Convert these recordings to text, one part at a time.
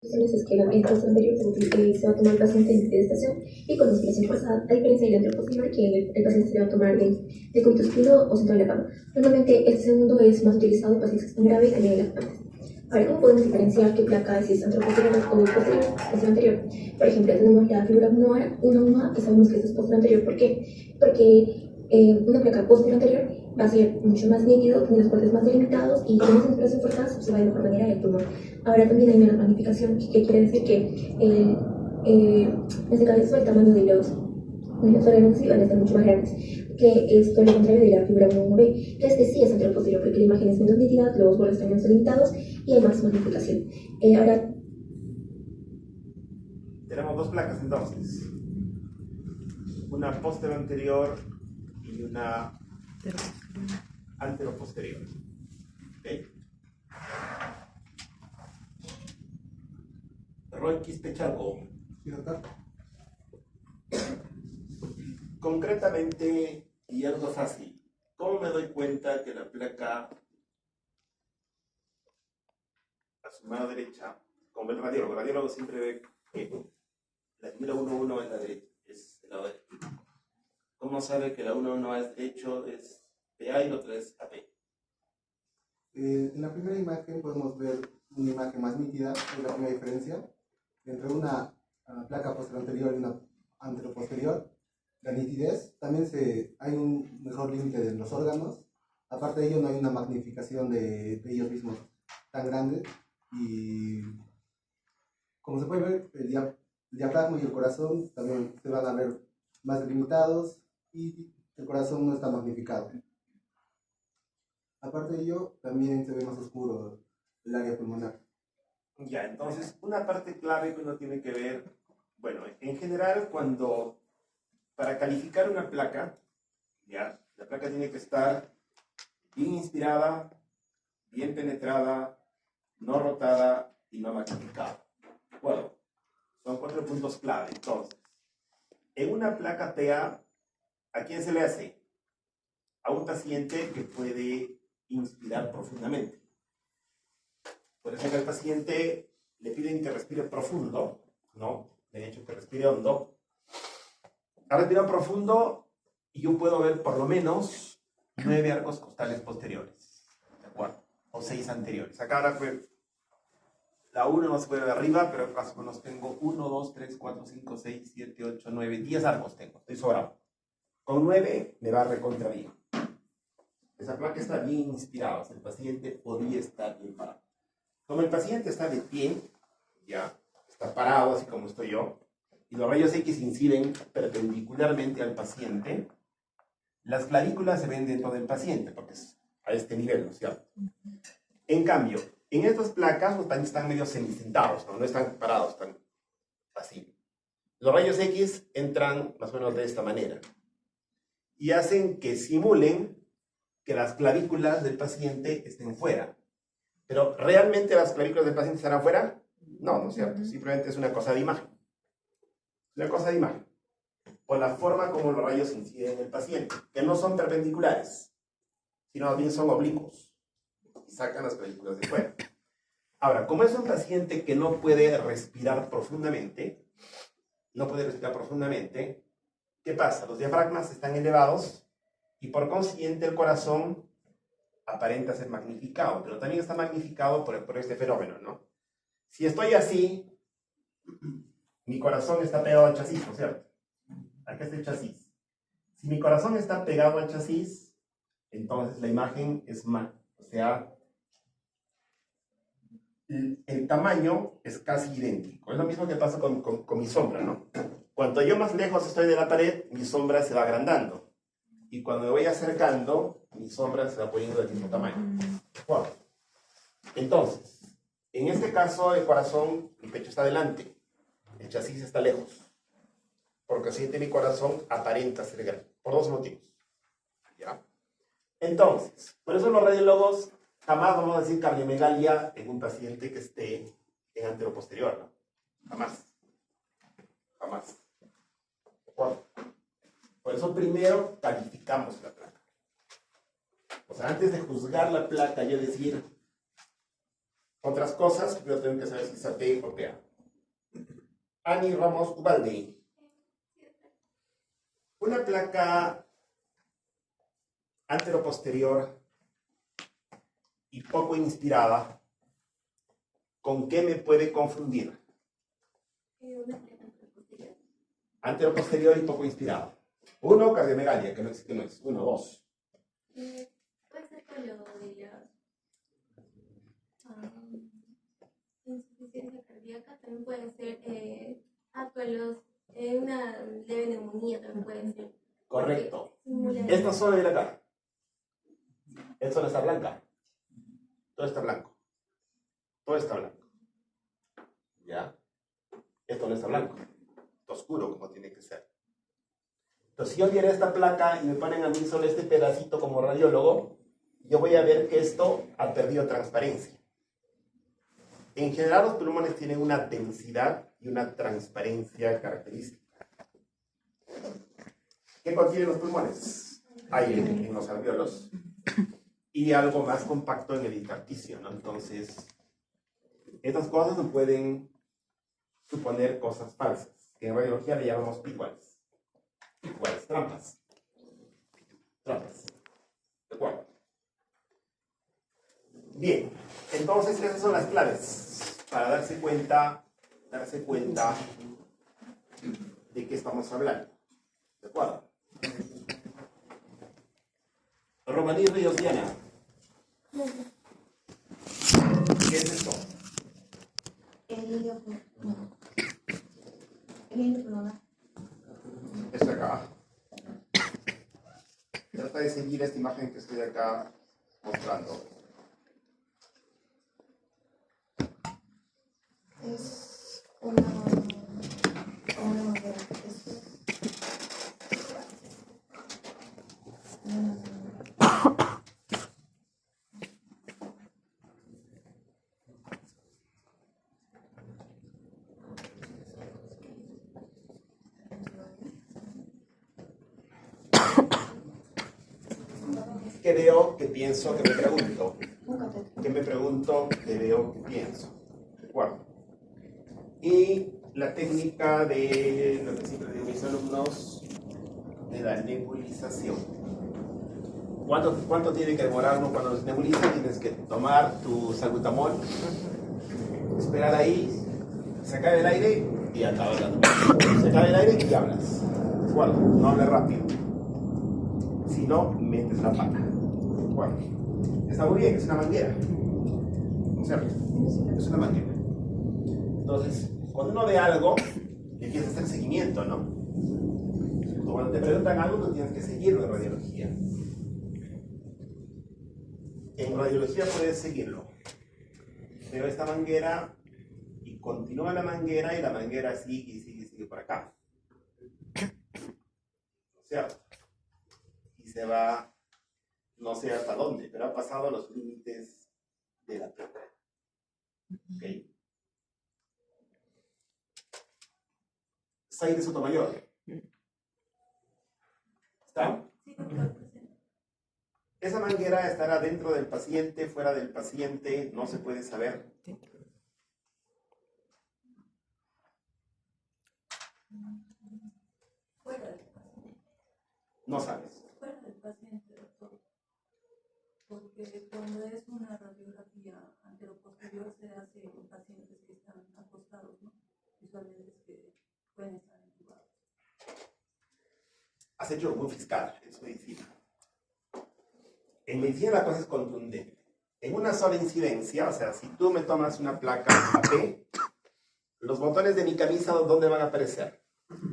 Es que el caso anterior se va a tomar el paciente en estación y con respiración forzada, a diferencia del anterior posterior, que el paciente se va a tomar de cuello supino o sentado en la cama. Normalmente este segundo es más utilizado en pacientes que están graves a nivel lactantes. Ahora, ¿cómo podemos diferenciar qué placa es anteroposterior o posterior o anterior? Por ejemplo, tenemos la figura 1A y sabemos que esto es posterior anterior. ¿Por qué? Porque una placa posterior anterior va a ser mucho más nítido, tiene los bordes más delimitados y con esa inspiración forzada se observa de mejor manera el tumor. Ahora también hay menos magnificación, que quiere decir que en este caso el tamaño de los órganos van a estar mucho más grandes, que es todo lo contrario de la figura 1B, que este sí es anteroposterior porque la imagen es menos nítida, los bordes están menos delimitados y hay más magnificación. Ahora tenemos dos placas entonces, una posterior anterior y una anteroposterior. ¿Okay? Roy Quispe-Charco. Concretamente, y algo fácil, ¿cómo me doy cuenta que la placa a su mano derecha, como el radiólogo siempre ve que la número 1.1 es la derecha, es el lado derecho? ¿Cómo sabe que la 1.1 es derecho, es PA y la otra es AP? En la primera imagen podemos ver una imagen más nítida, es la primera diferencia entre una placa posterior anterior y una anteroposterior. La nitidez, también hay un mejor límite de los órganos, aparte de ello no hay una magnificación de ellos mismos tan grande y como se puede ver el diafragma y el corazón también se van a ver más delimitados y el corazón no está magnificado. Aparte de ello, también se ve más oscuro el área pulmonar. Ya, entonces, una parte clave que uno tiene que ver, bueno, en general, para calificar una placa, ya, la placa tiene que estar bien inspirada, bien penetrada, no rotada y no magnificada. Bueno, son 4 puntos clave. Entonces, en una placa PA, ¿a quién se le hace? A un paciente que puede inspirar profundamente. Por ejemplo, al paciente le piden que respire profundo, ¿no? De hecho, que respire hondo. Ha respirado profundo y yo puedo ver por lo menos 9 arcos costales posteriores, ¿de acuerdo? O 6 anteriores. Acá ahora pues, la 1 no se puede ver arriba, pero más o menos tengo 1, 2, 3, 4, 5, 6, 7, 8, 9, 10 arcos tengo, estoy sobrado. Con 9 me va recontra bien. Esa placa está bien inspirada, o sea, el paciente podría estar bien parado. Como el paciente está de pie, ya, está parado así como estoy yo, y los rayos X inciden perpendicularmente al paciente, las clavículas se ven dentro del paciente, porque es a este nivel, ¿no es cierto? En cambio, en estas placas los pacientes están medio semisentados, ¿no? No están parados, están así. Los rayos X entran más o menos de esta manera y hacen que simulen que las clavículas del paciente estén fuera. Pero ¿realmente las clavículas del paciente estarán fuera? No, ¿no es cierto? Simplemente es una cosa de imagen. Una cosa de imagen. Por la forma como los rayos inciden en el paciente, que no son perpendiculares, sino más bien son oblicuos y sacan las clavículas de fuera. Ahora, como es un paciente que no puede respirar profundamente, ¿qué pasa? Los diafragmas están elevados y por consiguiente el corazón aparenta ser magnificado, pero también está magnificado por este fenómeno, ¿no? Si estoy así, mi corazón está pegado al chasis, ¿no es cierto? Acá está el chasis. Si mi corazón está pegado al chasis, entonces la imagen es mal. O sea, el tamaño es casi idéntico. Es lo mismo que pasa con mi sombra, ¿no? Cuanto yo más lejos estoy de la pared, mi sombra se va agrandando. Y cuando me voy acercando, mi sombra se va poniendo del mismo tamaño. Bueno, entonces, en este caso, el corazón, mi pecho está adelante, el chasis está lejos. Porque así mi corazón aparenta ser grande, por dos motivos. ¿Ya? Entonces, por eso los radiólogos jamás vamos a decir cardiomegalia en un paciente que esté en anteroposterior, ¿no? Jamás. Jamás. Por eso primero calificamos la placa. O sea, antes de juzgar la placa, yo decir, otras cosas, pero tengo que saber si es AP o PA. Ani Ramos Ubaldi. Una placa anteroposterior y poco inspirada, ¿con qué me puede confundir? Anteroposterior y poco inspirada. 1, cardiomegalia, que no existe, no es. 1, 2. Puede ser por lo de la insuficiencia cardíaca, también puede ser una leve neumonía, también puede ser. Correcto. Esta zona de acá. Esta zona está blanca. Todo está blanco. Todo está blanco. ¿Ya? Esto no está blanco. Está oscuro como tiene que ser. Entonces, si yo viera esta placa y me ponen a mí solo este pedacito como radiólogo, yo voy a ver que esto ha perdido transparencia. En general, los pulmones tienen una densidad y una transparencia característica. ¿Qué contienen los pulmones? Aire en los alvéolos y algo más compacto en el intersticio, ¿no? Entonces, estas cosas no pueden suponer cosas falsas, que en radiología le llamamos pitfalls. Pitfalls, trampas. Trampas. ¿De acuerdo? Bien, entonces esas son las claves para darse cuenta de qué estamos hablando. ¿De acuerdo? Romaní Ríos Diana. ¿Qué es esto? Esto acá. Trata de seguir esta imagen que estoy acá mostrando. Es una manguera. ¿Qué veo? ¿Qué pienso? ¿Qué me pregunto? ¿Qué me pregunto? ¿Qué veo? ¿Qué pienso? ¿De acuerdo? Y la técnica de lo que siempre digo a mis alumnos, de la nebulización. ¿Cuánto tiene que demorar uno cuando se nebuliza? Tienes que tomar tu salbutamol, esperar ahí, se acabe el aire y acaba hablando. Se acabe el aire y hablas. ¿De acuerdo? No hables rápido. Si no, metes la pata. ¿De acuerdo? Está muy bien, es una manguera. ¿No es cierto? Es una manguera. Entonces, cuando uno ve algo, le empieza a hacer seguimiento, ¿no? Cuando te preguntan algo, tú tienes que seguirlo en radiología. En radiología puedes seguirlo. Pero esta manguera, y continúa la manguera, y la manguera sigue y sigue y sigue por acá. ¿No es cierto? Y se va, no sé hasta dónde, pero ha pasado los límites de la placa. ¿Ok? Zaire Sotomayor. ¿Está? Esa manguera estará dentro del paciente, fuera del paciente, no se puede saber. Fuera del paciente. No sabes. Fuera del paciente, doctor. Porque cuando es una radiografía anteroposterior se hace en pacientes que están acostados, ¿no? Usualmente es que pueden estar intubados. Has hecho un fiscal en su medicina. En medicina la cosa es contundente. En una sola incidencia, o sea, si tú me tomas una placa AP, los botones de mi camisa, ¿dónde van a aparecer?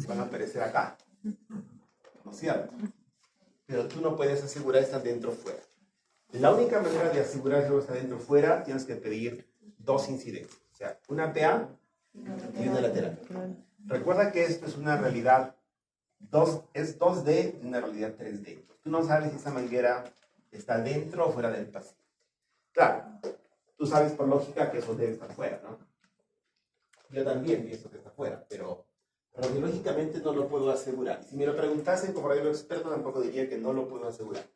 Van a aparecer acá. ¿No es cierto? Pero tú no puedes asegurar estar dentro o fuera. La única manera de asegurar que está dentro o fuera, tienes que pedir dos incidencias. O sea, una PA y una lateral. Recuerda que esto es una realidad, es 2D y una realidad 3D. Tú no sabes si esa manguera está dentro o fuera del paciente. Claro, tú sabes por lógica que eso debe estar fuera, ¿no? Yo también pienso que está fuera, pero radiológicamente no lo puedo asegurar. Y si me lo preguntasen como radiólogo experto, tampoco diría que no lo puedo asegurar.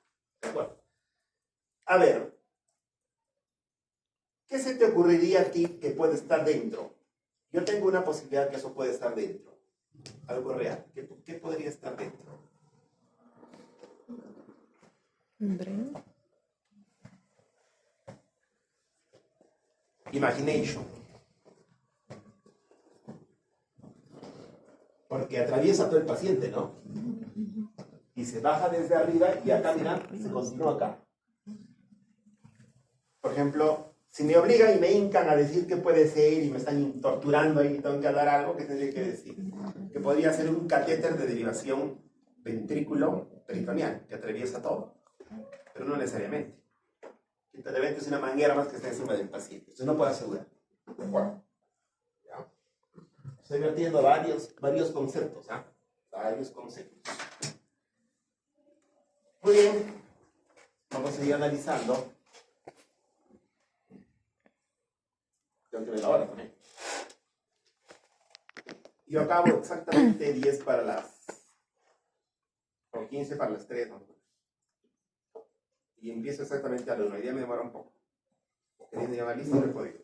¿De acuerdo? A ver, ¿Qué se te ocurriría a ti que puede estar dentro? Yo tengo una posibilidad que eso puede estar dentro. Algo real. ¿Qué podría estar dentro? Imagination. Porque atraviesa todo el paciente, ¿no? Y se baja desde arriba y acá, mira, se continúa acá. Por ejemplo, si me obligan y me hincan a decir qué puede ser y me están torturando ahí y tengo que hablar algo, ¿qué tendría que decir? Que podría ser un catéter de derivación ventrículo peritoneal, que atraviesa todo. Pero no necesariamente. Simplemente es una manguera más que está encima del paciente. Eso no puedo asegurar. ¿De acuerdo? ¿Ya? Estoy vertiendo varios conceptos. ¿Ah? Varios conceptos. Muy bien. Vamos a seguir analizando. Tengo que ver la hora también. Yo acabo exactamente 10 para las... o 15 para las 3, ¿no? Y empiezo exactamente a la 1. Hoy día me demora un poco. Queriendo llamar listo el código.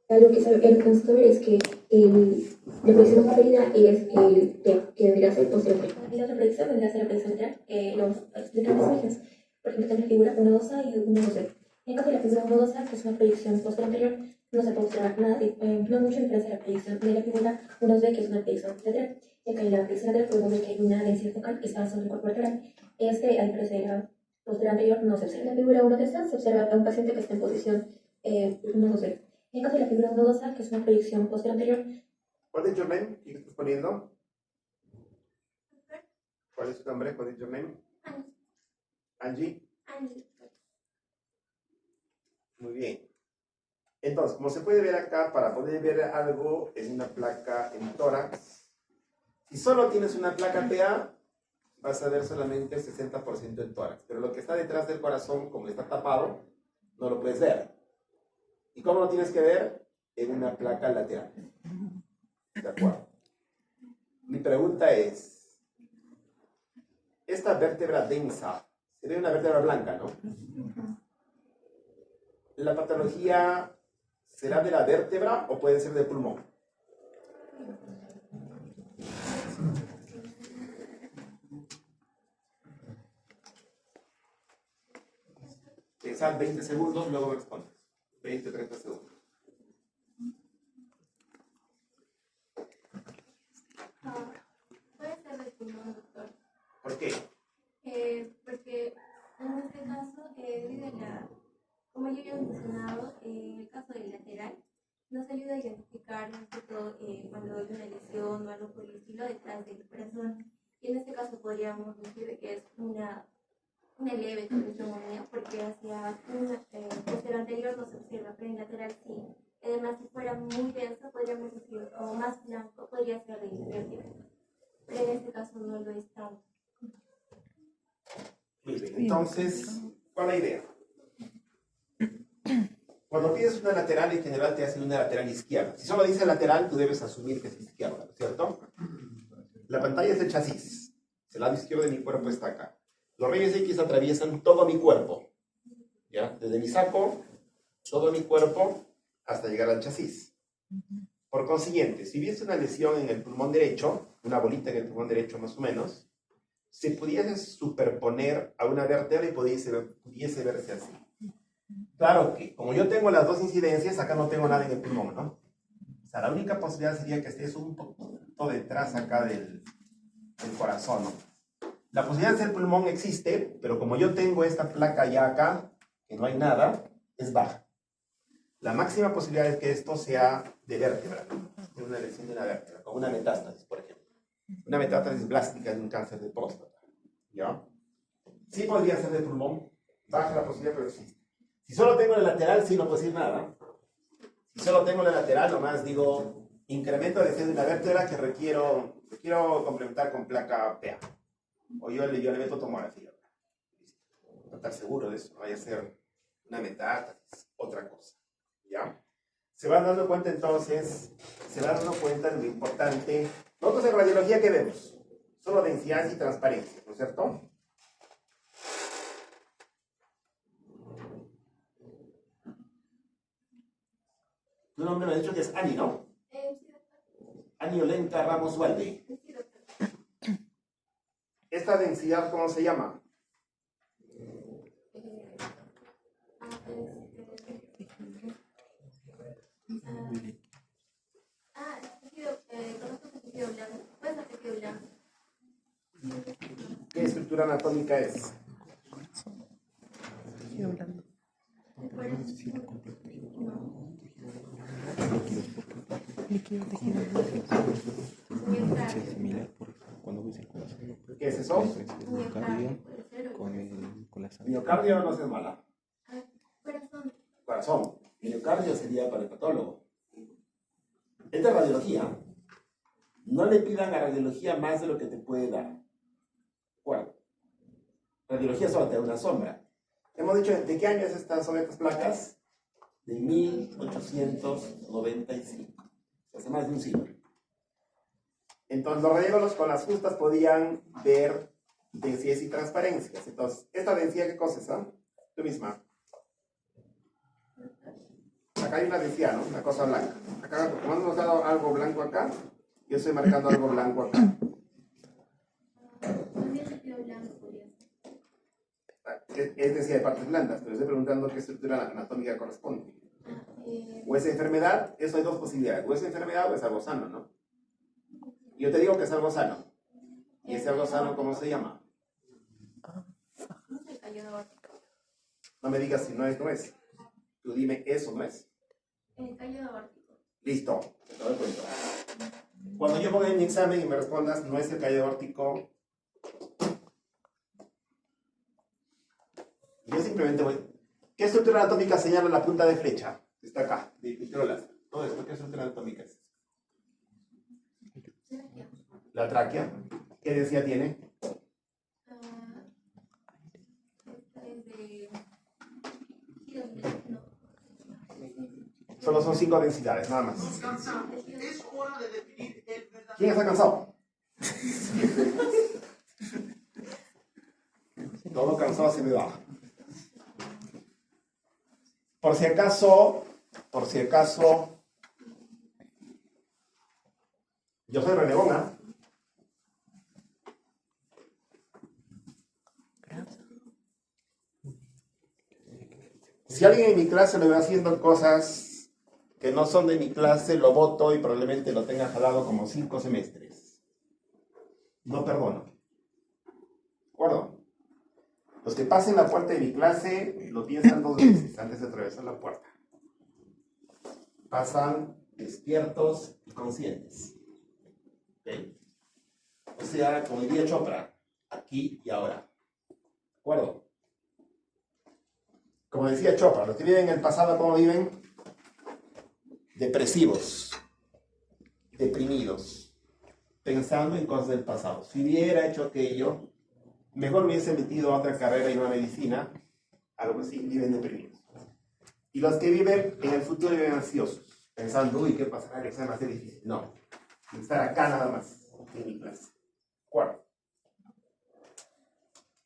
Algo que necesito saber es que la predicción masculina es el tema que vendría a ser posterior. Y la otra predicción vendría a ser la predicción lateral, que lo vamos a explicar en las imágenes. Por ejemplo, tenemos la figura 1-2A y 1-2B. En el caso de la figura 1-2A, que es una predicción posterior anterior, no se puede observar nada, no mucha diferencia de la predicción de la figura 1-2B, que es una predicción lateral. Y acá en la predicción lateral podemos ver que hay una densidad focal que está sobre el cuerpo lateral. A diferencia de la posterior anterior, no se observa. En la figura 1-3A se observa a un paciente que está en posición 1-2B. En el caso de la figura 1-2A, que es una predicción posterior anterior. ¿Cuál es your name? ¿Qué estás poniendo? ¿Cuál es tu nombre? ¿Cuál es your name? Angie. Angie. Muy bien. Entonces, como se puede ver acá, para poder ver algo en una placa en tórax, si solo tienes una placa PA, vas a ver solamente el 60% del tórax. Pero lo que está detrás del corazón, como está tapado, no lo puedes ver. ¿Y cómo lo tienes que ver? En una placa lateral. ¿De acuerdo? Mi pregunta es, esta vértebra densa, se ve una vértebra blanca, ¿no? ¿La patología será de la vértebra o puede ser del pulmón? Pensad 20 segundos, luego me respondes. 20, 30 segundos. Puede ser del pulmón, doctor. ¿Por qué? Porque en este caso, debido a como yo ya he mencionado, el caso del lateral nos ayuda a identificar más que todo cuando hay una lesión o algo por el estilo detrás del corazón. Y en este caso podríamos decir que es una leve traumonía, porque hacia un posterior anterior no se observa, pero en lateral sí. Además, si fuera muy denso, podríamos decir, o más blanco, podría ser de vértebra. Pero en este caso no lo es tanto. Muy bien, entonces, ¿cuál es la idea? Cuando pides una lateral, en general te hacen una lateral izquierda. Si solo dice lateral, tú debes asumir que es izquierda, ¿cierto? La pantalla es el chasis. El lado izquierdo de mi cuerpo está acá. Los rayos X atraviesan todo mi cuerpo, ¿ya? Desde mi saco, todo mi cuerpo, hasta llegar al chasis. Por consiguiente, si hubiese una lesión en el pulmón derecho, una bolita en el pulmón derecho más o menos, se pudiese superponer a una vértebra y pudiese verse así. Claro que, como yo tengo las dos incidencias, acá no tengo nada en el pulmón, ¿no? O sea, la única posibilidad sería que estés un poquito detrás acá del corazón, ¿no? La posibilidad de ser pulmón existe, pero como yo tengo esta placa ya acá, que no hay nada, es baja. La máxima posibilidad es que esto sea de vértebra, de una lesión de una vértebra, como una metástasis, por ejemplo. Una metástasis blástica de un cáncer de próstata, ¿ya? Sí podría ser de pulmón, baja la posibilidad, pero existe. Si solo tengo la lateral, sí no puedo decir nada. Si solo tengo la lateral, nomás digo, incremento de lesión de una vértebra que requiero complementar con placa PA. O yo le meto tomografía. Para estar seguro de eso, no vaya a ser una metástasis, otra cosa. ¿Ya? Se van dando cuenta entonces, de lo importante. Nosotros en radiología, ¿qué vemos? Solo densidades y transparencia, ¿no es cierto? Tu nombre me ha dicho que es Ani, ¿no? Sí, doctor. Ani Olenka Ramos Valde. Sí, doctor. ¿Esta densidad cómo se llama? Conozco el tejido blanco. ¿Cuál es el tejido blanco? ¿Qué estructura anatómica es? ¿Qué es eso? Miocardio no es mala. Corazón. Corazón. Miocardio sería para el patólogo. Esta es radiología. No le pidan a radiología más de lo que te puede dar. ¿Cuál? Radiología solo te da una sombra. Hemos dicho, ¿de qué año son estas placas? De 1895. Hace más de un siglo. Entonces los radiólogos con las justas podían ver densidades y transparencias. Entonces, ¿esta densidad qué cosa es? Tú misma. Acá hay una densidad, ¿no? Una cosa blanca. Acá, como nos dado algo blanco acá, yo estoy marcando algo blanco acá. También tejido blanco podría ser. Es densidad de partes blandas, pero estoy preguntando qué estructura anatómica corresponde. O es enfermedad, eso hay dos posibilidades. O es enfermedad o es algo sano, ¿no? Yo te digo que es algo sano. ¿Y ese algo sano cómo se llama? No es el callo aórtico. No me digas si no es, no es. Tú dime, eso no es. El callo aórtico. Listo, te doy cuenta. Cuando yo ponga en mi examen y me respondas, no es el callo aórtico, yo simplemente voy. ¿Qué estructura anatómica señala la punta de flecha? Está acá, de pitrolas. Todo esto, ¿qué estructura anatómica es? La tráquea. ¿Qué densidad tiene? Esta es de tejido no. Solo son 5 densidades, nada más. ¿Quién está cansado? Todo cansado se me va. Por si acaso, yo soy renegón, ¿ah? Si alguien en mi clase me va haciendo cosas que no son de mi clase, lo voto y probablemente lo tenga jalado como 5 semestres. No perdono. ¿De acuerdo? Los que pasen la puerta de mi clase lo piensan 2 veces antes de atravesar la puerta. Pasan despiertos y conscientes. ¿Okay? O sea, como diría Chopra, aquí y ahora. ¿De acuerdo? Como decía Chopra, los que viven en el pasado, ¿cómo viven? Depresivos, deprimidos, pensando en cosas del pasado. Si hubiera hecho aquello, mejor me hubiese metido a otra carrera y no a medicina, algo así, viven deprimidos. Y los que viven en el futuro viven ansiosos, pensando, uy, ¿qué pasará? Que sea más difícil. No, estar acá nada más, en mi clase. Cuarto.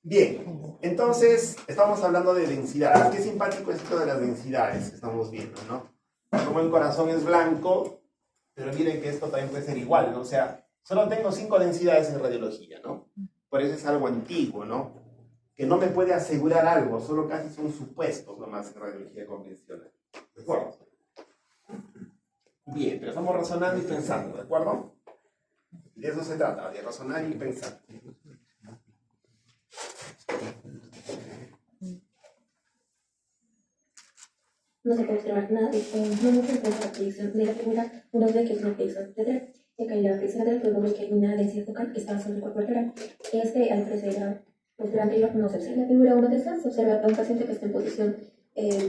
Bien, entonces estamos hablando de densidades. Qué simpático es esto de las densidades que estamos viendo, ¿no? Como el corazón es blanco, pero miren que esto también puede ser igual, ¿no? O sea, solo tengo 5 densidades en radiología, ¿no? Por eso es algo antiguo, ¿no? Que no me puede asegurar algo, solo casi son supuestos nomás en radiología convencional. ¿De acuerdo? Bien, pero estamos razonando y pensando, ¿de acuerdo? De eso se trata, de razonar y pensar. No se puede observar nada no se encuentra la proyección de la figura, uno ve que es una proyección lateral. Y acá en la proyección lateral podemos ver que hay una densidad focal que está sobre el cuerpo lateral. Al parecer la postura anterior no se observa. En la figura 1 se observa a un paciente que está en posición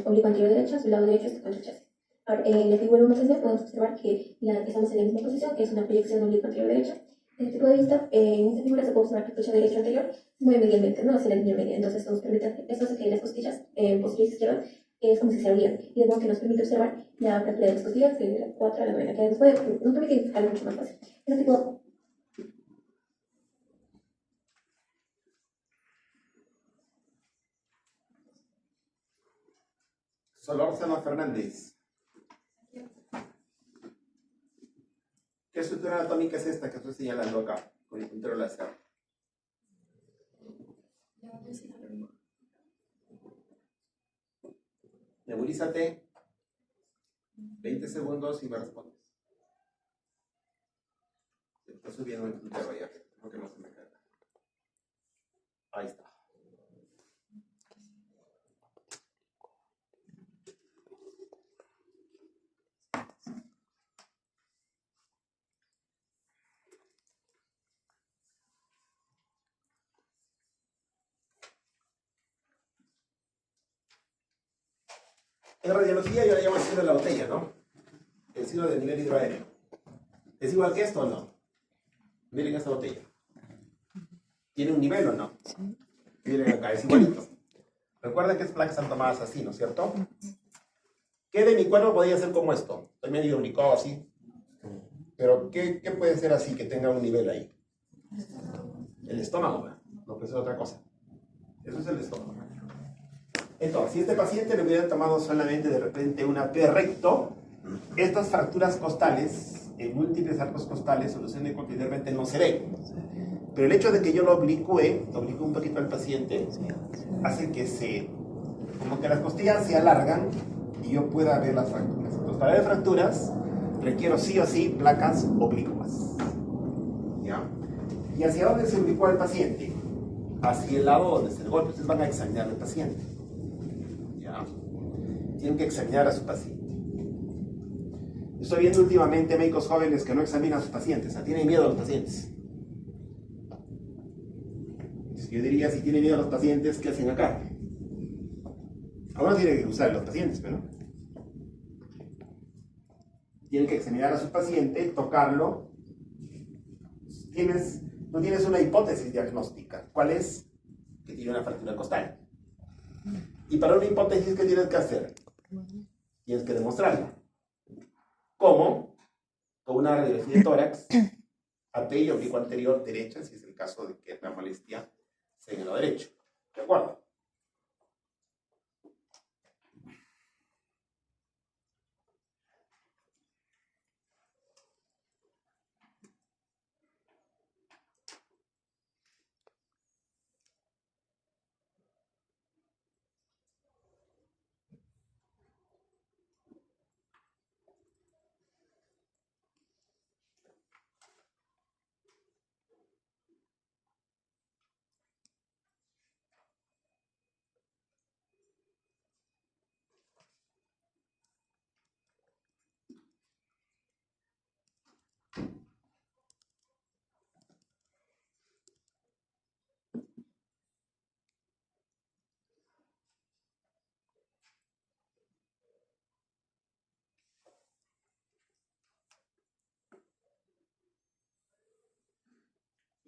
oblicuo anterior derecha, su lado derecho está contra el chasis. Ahora, en la figura 1 podemos observar que estamos en la misma posición, que es una proyección oblicuo anterior derecha. Desde este punto de vista, en esta figura se puede observar que el pecho derecho anterior se mueve medialmente, ¿no? Hacia la línea media. Entonces, esto hace que las costillas posteriores izquierdas es como si se abrieran, y de modo que nos permite observar la apertura de las costillas de la 4 a la 9, que nos permite identificarlo mucho más fácil. Este tipo Solórzano Fernández. ¿Qué estructura anatómica es esta que estoy señalando acá con el puntero láser? Nebulízate 20 segundos y me respondes. Está subiendo el puntero ya, creo que no se me cae. Ahí está. En radiología yo le llamo el signo de la botella, ¿no? El signo del nivel hidroaéreo. ¿Es igual que esto o no? Miren esta botella. ¿Tiene un nivel o no? Miren acá, es igualito. Recuerden que estas placas están tomadas así, ¿no es cierto? ¿Qué de mi cuerpo podría ser como esto? Estoy medio ubicado así. Pero ¿qué puede ser así que tenga un nivel ahí? El estómago, ¿no? No puede ser otra cosa. Eso es el estómago. Entonces, si este paciente le hubiera tomado solamente de repente una P recto, estas fracturas costales, en múltiples arcos costales, solución de considerablemente no se ven. Pero el hecho de que yo lo oblicúe un poquito al paciente, hace que como que las costillas se alargan y yo pueda ver las fracturas. Entonces, para ver fracturas, requiero sí o sí placas oblicuas. ¿Ya? ¿Y hacia dónde se ubicó el paciente? Hacia el lado donde se el golpe. Ustedes van a examinar al paciente. ¿Ya? Tienen que examinar a su paciente. Estoy viendo últimamente médicos jóvenes que no examinan a sus pacientes, tienen miedo a los pacientes. Yo diría, si tienen miedo a los pacientes, ¿qué hacen acá? Ahora tienen que usar a los pacientes, pero tienen que examinar a su paciente, tocarlo. No tienes una hipótesis diagnóstica. ¿Cuál es? Que tiene una fractura costal. Y para una hipótesis, ¿qué tienes que hacer? Tienes que demostrarla. ¿Cómo? Con una radiografía de tórax, AP y oblicuo anterior derecha, si es el caso de que la molestia sea en el lado derecho. ¿De acuerdo?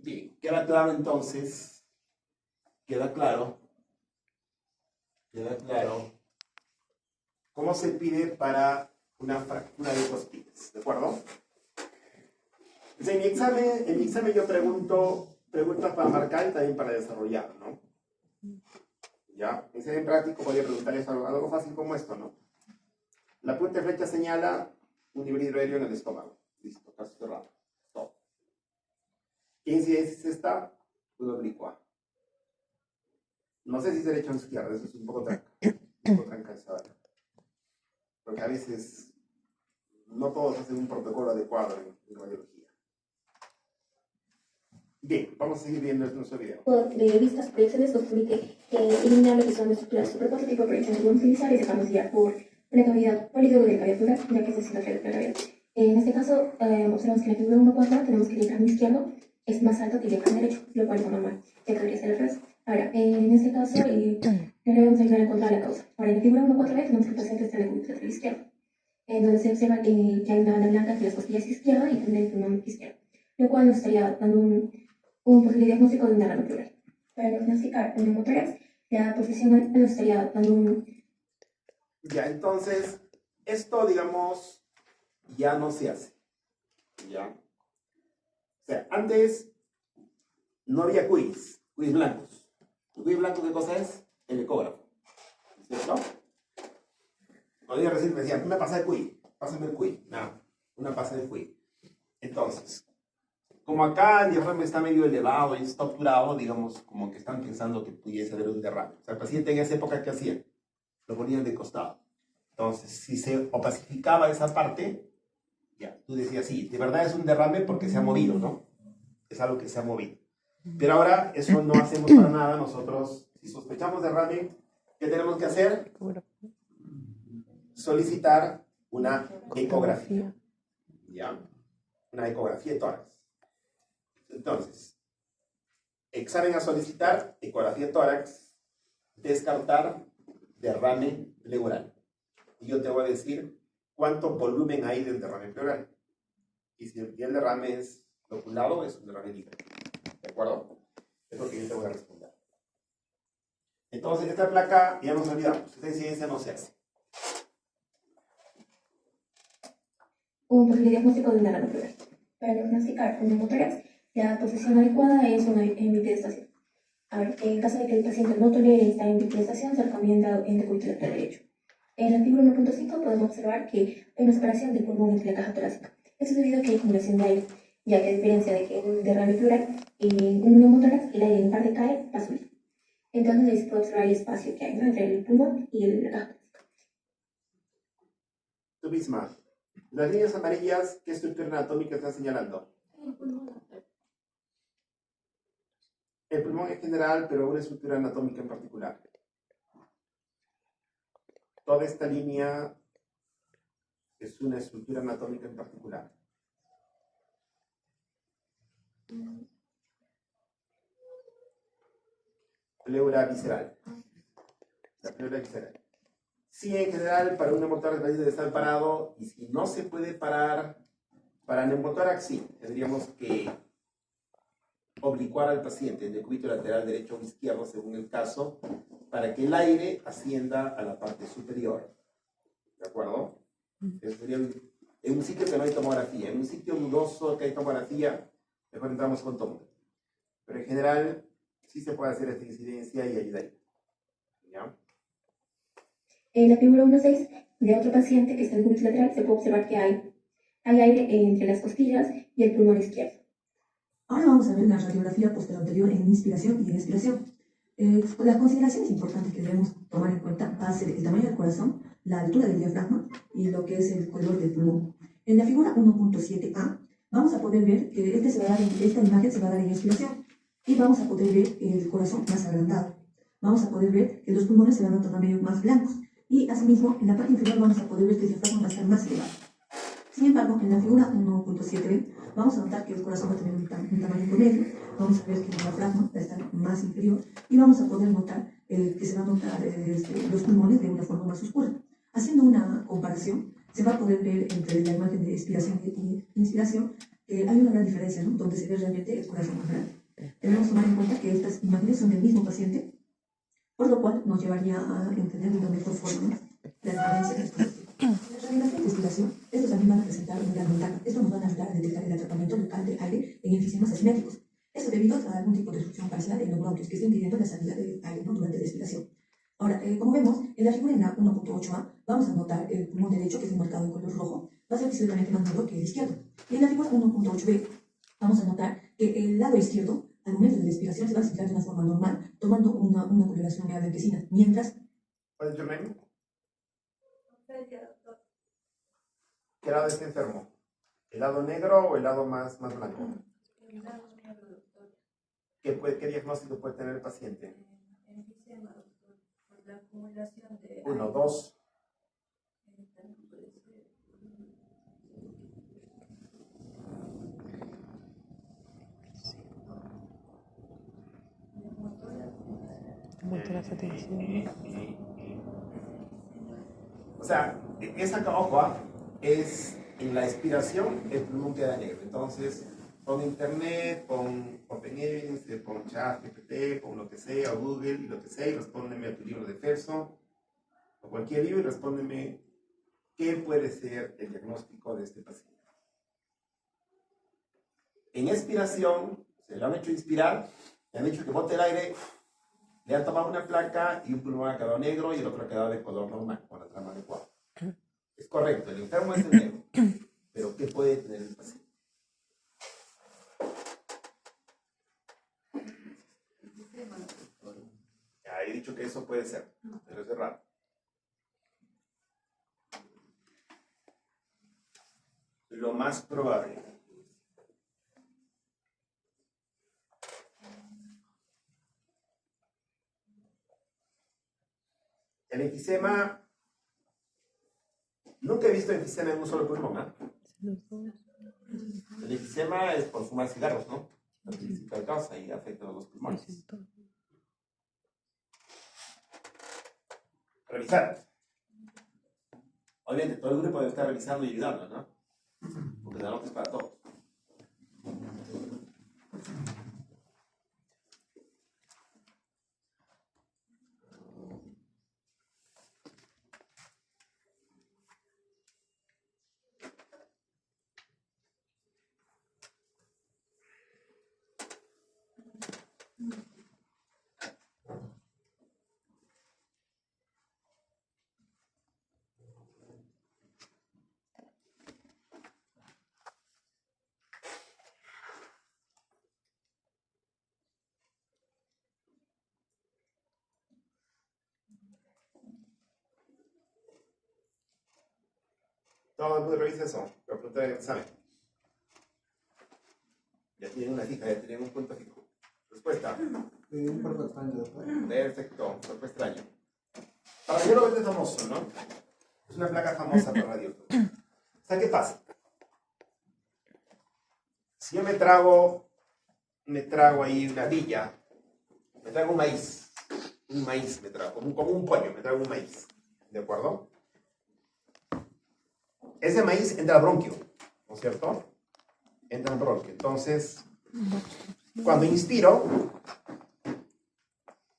Bien, queda claro entonces, queda claro cómo se pide para una fractura de costillas, ¿de acuerdo? Entonces, en mi examen yo pregunto preguntas para marcar y también para desarrollar, ¿no? Ya, en examen práctico podría preguntarles algo fácil como esto, ¿no? La punta de flecha señala un nivel hidroaéreo en el estómago. Listo, caso cerrado. Todo. ¿Qué incidencia es esta? Una oblicua. No sé si es derecha o izquierda, eso es un poco tranca esa hora. Porque a veces no todos hacen un protocolo adecuado en radiología. Bien, vamos a seguir viendo nuestro video. De vistas, proyecciones, construir que eliminar lo que son estructuras superpuestas tipo de proyección que podemos utilizar y dejarnos guiar por una cavidad polideurética abiertura, ya que es decir, la cavidad. En este caso, observamos que la figura 1.4 tenemos que el diafragma izquierdo es más alto que el diafragma derecho, lo cual es normal, ya que debería ser al revés. Ahora, en este caso, le debemos ayudar a encontrar la causa. Ahora, en la figura 1.4b tenemos que el paciente está en el cúbito lateral izquierdo, donde se observa que hay una banda blanca entre las costillas izquierda y también el pulmón izquierdo, lo cual nos estaría dando un posible diagnóstico de un derrame pleural. Para diagnosticar un neumotórax, la posición nos estaría dando un... Ya, entonces, esto, digamos, ya no se hace. ¿Ya? O sea, antes no había quiz blancos. ¿El quiz blanco qué cosa es? El ecógrafo. ¿Cierto? Cuando yo recién me decía, una pasa de quiz, pásame el quiz. No, una pasa de quiz. Entonces, como acá el diafragma está medio elevado y está obturado, digamos, como que están pensando que pudiese haber un derrame. O sea, el paciente en esa época, ¿qué hacía? Lo ponían de costado. Entonces, si se opacificaba esa parte, ya, tú decías, sí, de verdad es un derrame porque se ha movido, ¿no? Es algo que se ha movido. Pero ahora eso no hacemos para nada. Nosotros, si sospechamos derrame, ¿qué tenemos que hacer? Solicitar una ecografía. ¿Ya? Una ecografía de tórax. Entonces, examen a solicitar, ecografía de tórax, descartar derrame pleural. Y yo te voy a decir cuánto volumen hay del derrame pleural. Y si el derrame es loculado, es un derrame libre. ¿De acuerdo? Es lo que yo te voy a responder. Entonces, esta placa, ya nos olvidamos, esta incidencia no se hace. Un posible diagnóstico de un derrame pleural. Para diagnosticar un neumotórax, la posición adecuada es una bipedestación. A ver, en caso de que el paciente no tolere estar en bipedestación, se recomienda en decúbito lateral derecho. En la figura 1.5 podemos observar que hay una separación del pulmón entre la caja torácica. Esto es debido a que hay acumulación de aire, ya que a diferencia de que en un derrame pleural, en un neumotórax el aire en parte cae, pasa libre. Entonces ahí se puede observar el espacio que hay, ¿no?, entre el pulmón y la caja torácica. Tú misma, las líneas amarillas, ¿qué estructura anatómica están señalando? El pulmón. El pulmón en general, pero una estructura anatómica en particular. Toda esta línea es una estructura anatómica en particular. Pleura visceral. La pleura visceral. Sí, en general, para un neumotórax debe estar parado, y si no se puede parar, para neumotórax sí, tendríamos que oblicuar al paciente en decúbito lateral derecho o izquierdo, según el caso, para que el aire ascienda a la parte superior. ¿De acuerdo? Eso sería en un sitio que no hay tomografía. En un sitio dudoso que hay tomografía, mejor entramos con tomografía. Pero en general, sí se puede hacer esta incidencia y ayudaría. ¿Ya? En la figura 1.6 de otro paciente que está en decúbito lateral se puede observar que hay aire entre las costillas y el pulmón izquierdo. Ahora vamos a ver la radiografía posteranterior en inspiración y en expiración. Las consideraciones importantes que debemos tomar en cuenta va a ser el tamaño del corazón, la altura del diafragma y lo que es el color del pulmón. En la figura 1.7a vamos a poder ver que esta imagen se va a dar en expiración y vamos a poder ver el corazón más agrandado. Vamos a poder ver que los pulmones se van a tornar medio más blancos y asimismo en la parte inferior vamos a poder ver que el diafragma va a estar más elevado. Sin embargo, en la figura 1.7b vamos a notar que el corazón va a tener un tamaño promedio, vamos a ver que el diafragma va a estar más inferior y vamos a poder notar que se van a notar los pulmones de una forma más oscura. Haciendo una comparación, se va a poder ver entre la imagen de expiración y inspiración que hay una gran diferencia, ¿no?, donde se ve realmente el corazón más grande. Debemos tomar en cuenta que estas imágenes son del mismo paciente, por lo cual nos llevaría a entender de una mejor forma la diferencia de estos. Las radiografías de expiración, estos también van a presentar una gran ventaja. Esto nos va a ayudar a detectar el atrapamiento local de aire en enfisemas asimétricos. Esto debido a algún tipo de obstrucción parcial en los bronquios que esté impidiendo la salida del aire, ¿no?, durante la expiración. Ahora, como vemos, en la figura en la 1.8a vamos a notar el pulmón derecho, que es marcado en color rojo, va a ser visiblemente más negro que el izquierdo. Y en la figura 1.8b vamos a notar que el lado izquierdo, al momento de la expiración, se va a ciclar de una forma normal, tomando una coloración blanquecina, mientras... ¿Cuál es tu nombre? ¿Qué lado está enfermo? ¿El lado negro o el lado más blanco? El lado negro, doctor. ¿Qué diagnóstico puede tener el paciente? Enfisema, doctor, por la acumulación de... 1, 2. También puede ser... Motoras, atención. O sea, esa ojo es en la expiración, el pulmón queda negro. Entonces, pon internet, pon OpenEvidence, pon ChatGPT, pon lo que sea, o Google, y lo que sea, y respóndeme a tu libro de Ferso, o cualquier libro, y respóndeme qué puede ser el diagnóstico de este paciente. En expiración, se lo han hecho inspirar, le han dicho que bote el aire, le han tomado una placa y un pulmón ha quedado negro y el otro ha quedado de color normal, con la trama adecuada. Es correcto, el enfermo es el negro, pero ¿qué puede tener el paciente? lo más probable. El enfisema, nunca he visto enfisema en un solo pulmón, ¿ah? El enfisema es por fumar cigarros, ¿no? La principal causa y afecta a los pulmones. Revisar. Obviamente, todo el grupo debe estar revisando y ayudando, ¿no? Porque la nota es para todos. Todo el mundo revisa eso. Voy a preguntar en el examen. Ya tienen una fija, ya tienen un punto fijo. Respuesta. Un cuerpo extraño, doctor. Perfecto, un cuerpo extraño. Para radiólogo es famoso, ¿no? Es una placa famosa para radiólogo. O sea, ¿qué pasa? Si yo me trago ahí una villa, me trago un maíz me trago, como un pollo, me trago un maíz, ¿de acuerdo? Ese maíz entra al bronquio, ¿no es cierto? Entra al bronquio. Entonces, cuando inspiro,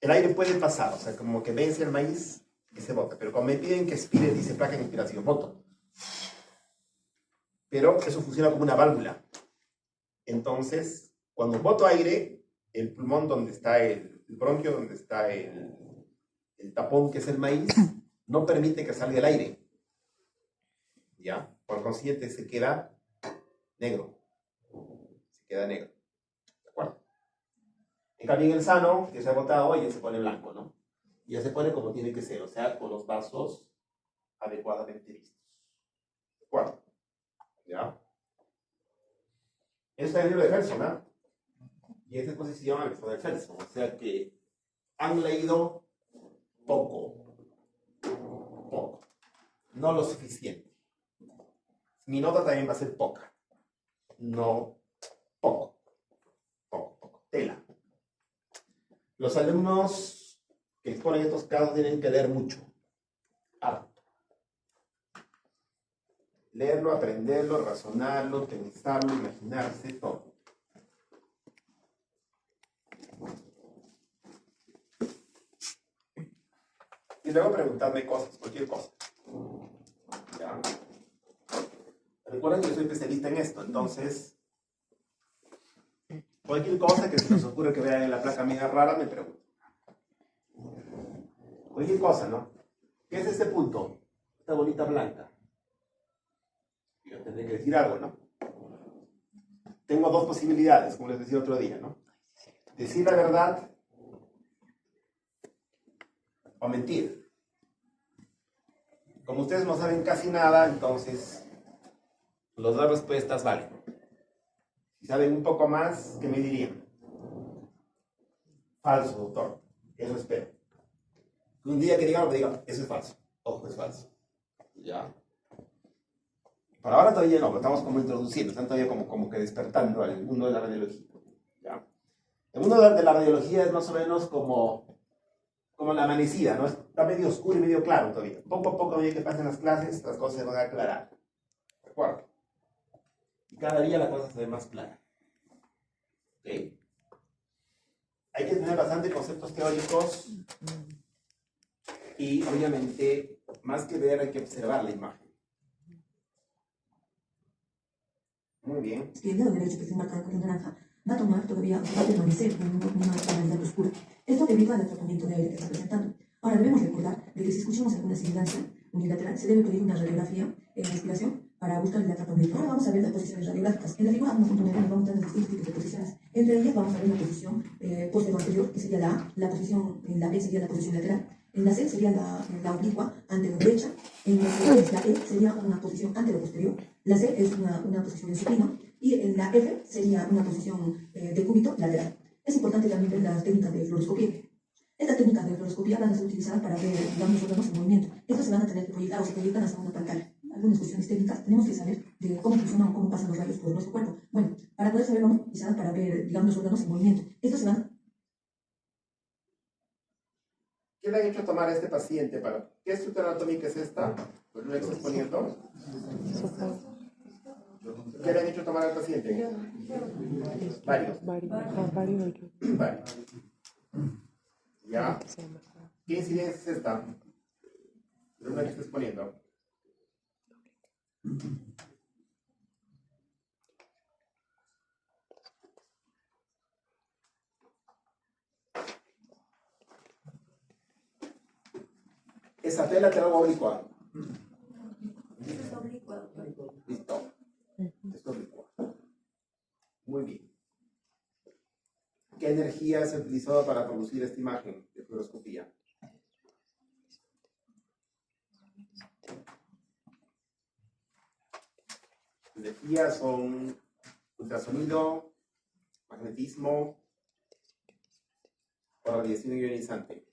el aire puede pasar, o sea, como que vence el maíz y se bota. Pero cuando me piden que expire, dice placa de inspiración, boto. Pero eso funciona como una válvula. Entonces, cuando boto aire, el pulmón donde está el bronquio, donde está el tapón que es el maíz, no permite que salga el aire. ¿Ya? Por consiguiente, se queda negro. Se queda negro. ¿De acuerdo? En cambio, en el sano, que se ha botado, ya se pone blanco, ¿no? Y ya se pone como tiene que ser, o sea, con los vasos adecuadamente vistos. ¿De acuerdo? ¿Ya? Esto es el libro de Felson, ¿no? Y esta exposición al de Felson. O sea que han leído poco. No lo suficiente. Mi nota también va a ser poca. No, poco. Tela. Los alumnos que exponen estos casos tienen que leer mucho. Harto. Leerlo, aprenderlo, razonarlo, pensarlo, imaginarse, todo. Y luego preguntarme cosas, cualquier cosa. ¿Ya? Recuerden que yo soy especialista en esto, entonces cualquier cosa que se nos ocurra que vean en la placa amiga rara, me pregunto. Cualquier cosa, ¿no? ¿Qué es este punto? Esta bolita blanca. Yo tendré que decir algo, ¿no? Tengo dos posibilidades, como les decía otro día, ¿no? Decir la verdad o mentir. Como ustedes no saben casi nada, entonces las dos respuestas valen. Si saben un poco más, ¿qué me dirían? Falso, doctor. Eso espero. Un día que digan, eso es falso. Ojo, es falso. Ya. Por ahora todavía no, estamos como introduciendo, están todavía como que despertando al mundo de la radiología. ¿Ya? El mundo de la radiología es más o menos como la amanecida, ¿no? Está medio oscuro y medio claro todavía. Poco a poco, a medida que pasen las clases, las cosas se van a aclarar. ¿De acuerdo? Y cada día la cosa se ve más clara. ¿Ok? Hay que tener bastante conceptos teóricos y, obviamente, más que ver, hay que observar la imagen. Muy bien. El dedo derecho, que está marcado con naranja, va a tomar todavía, va a permanecer con una tonalidad oscura. Esto debido al atrapamiento de aire que está presentando. Ahora debemos recordar de que si escuchamos alguna sibilancia unilateral, se debe pedir una radiografía en respiración para buscar el atrapamiento. Ahora vamos a ver las posiciones radiográficas. En la figura 1.9 vamos a tener distintos tipos de posiciones. Entre ellas vamos a ver la posición posterior-anterior, que sería la A, la posición, la B sería la posición lateral. La C sería la oblicua anteroderecha, en lo que es la E sería una posición anteroposterior, la C es una posición en supino y en la F sería una posición de cúbito lateral. Es importante también ver las técnicas de fluoroscopía. Estas técnicas de fluoroscopía van a ser utilizadas para ver, digamos, los órganos en movimiento. Estos se van a tener que proyectar o se proyectan hacia una pantalla. Algunas cuestiones técnicas tenemos que saber de cómo funcionan o cómo pasan los rayos por nuestro cuerpo. Bueno, para poder saber, vamos a utilizar para ver, digamos, los órganos en movimiento. Estos se van. ¿Qué le han hecho tomar a este paciente? ¿Qué estructura anatómica es esta? Pues lo está exponiendo. ¿Qué le han hecho tomar al paciente? Varios. Varios. Varios. ¿Ya? ¿Qué incidencia es esta? ¿De una que está exponiendo? ¿Es lateral, lateral o oblicua? Es oblicua, doctor. Listo. Es oblicua. Muy bien. ¿Qué energía se ha utilizado para producir esta imagen de fluoroscopía? Energías son ultrasonido, magnetismo o radiación ionizante.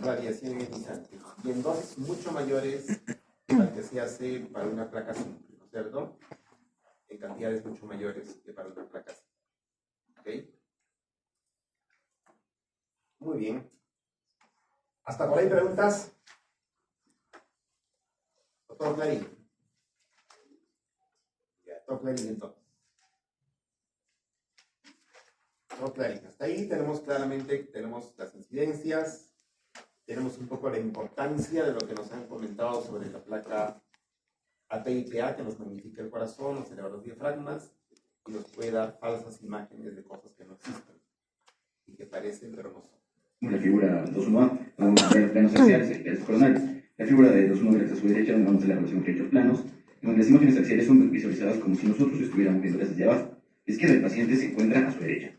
Radiación ionizante. Y en dosis mucho mayores a las que se hace para una placa simple, ¿no es cierto? En cantidades mucho mayores que para una placa simple. ¿Ok? Muy bien. ¿Hasta por ahí preguntas? ¿Todo clarín? Ya, todo clarín entonces. Todo clarín. Hasta ahí tenemos claramente, tenemos las incidencias, tenemos un poco la importancia de lo que nos han comentado sobre la placa ATIPA, que nos magnifica el corazón, nos eleva los diafragmas y nos puede dar falsas imágenes de cosas que no existen y que parecen pero no son. La figura 2.1a, vamos a ver los planos axiales y planos coronarios. La figura de 2.1 a su derecha, donde vamos a ver la relación entre dichos planos, en donde las imágenes axiales son visualizadas como si nosotros estuviéramos viéndolas desde abajo. La izquierda del paciente se encuentra a su derecha.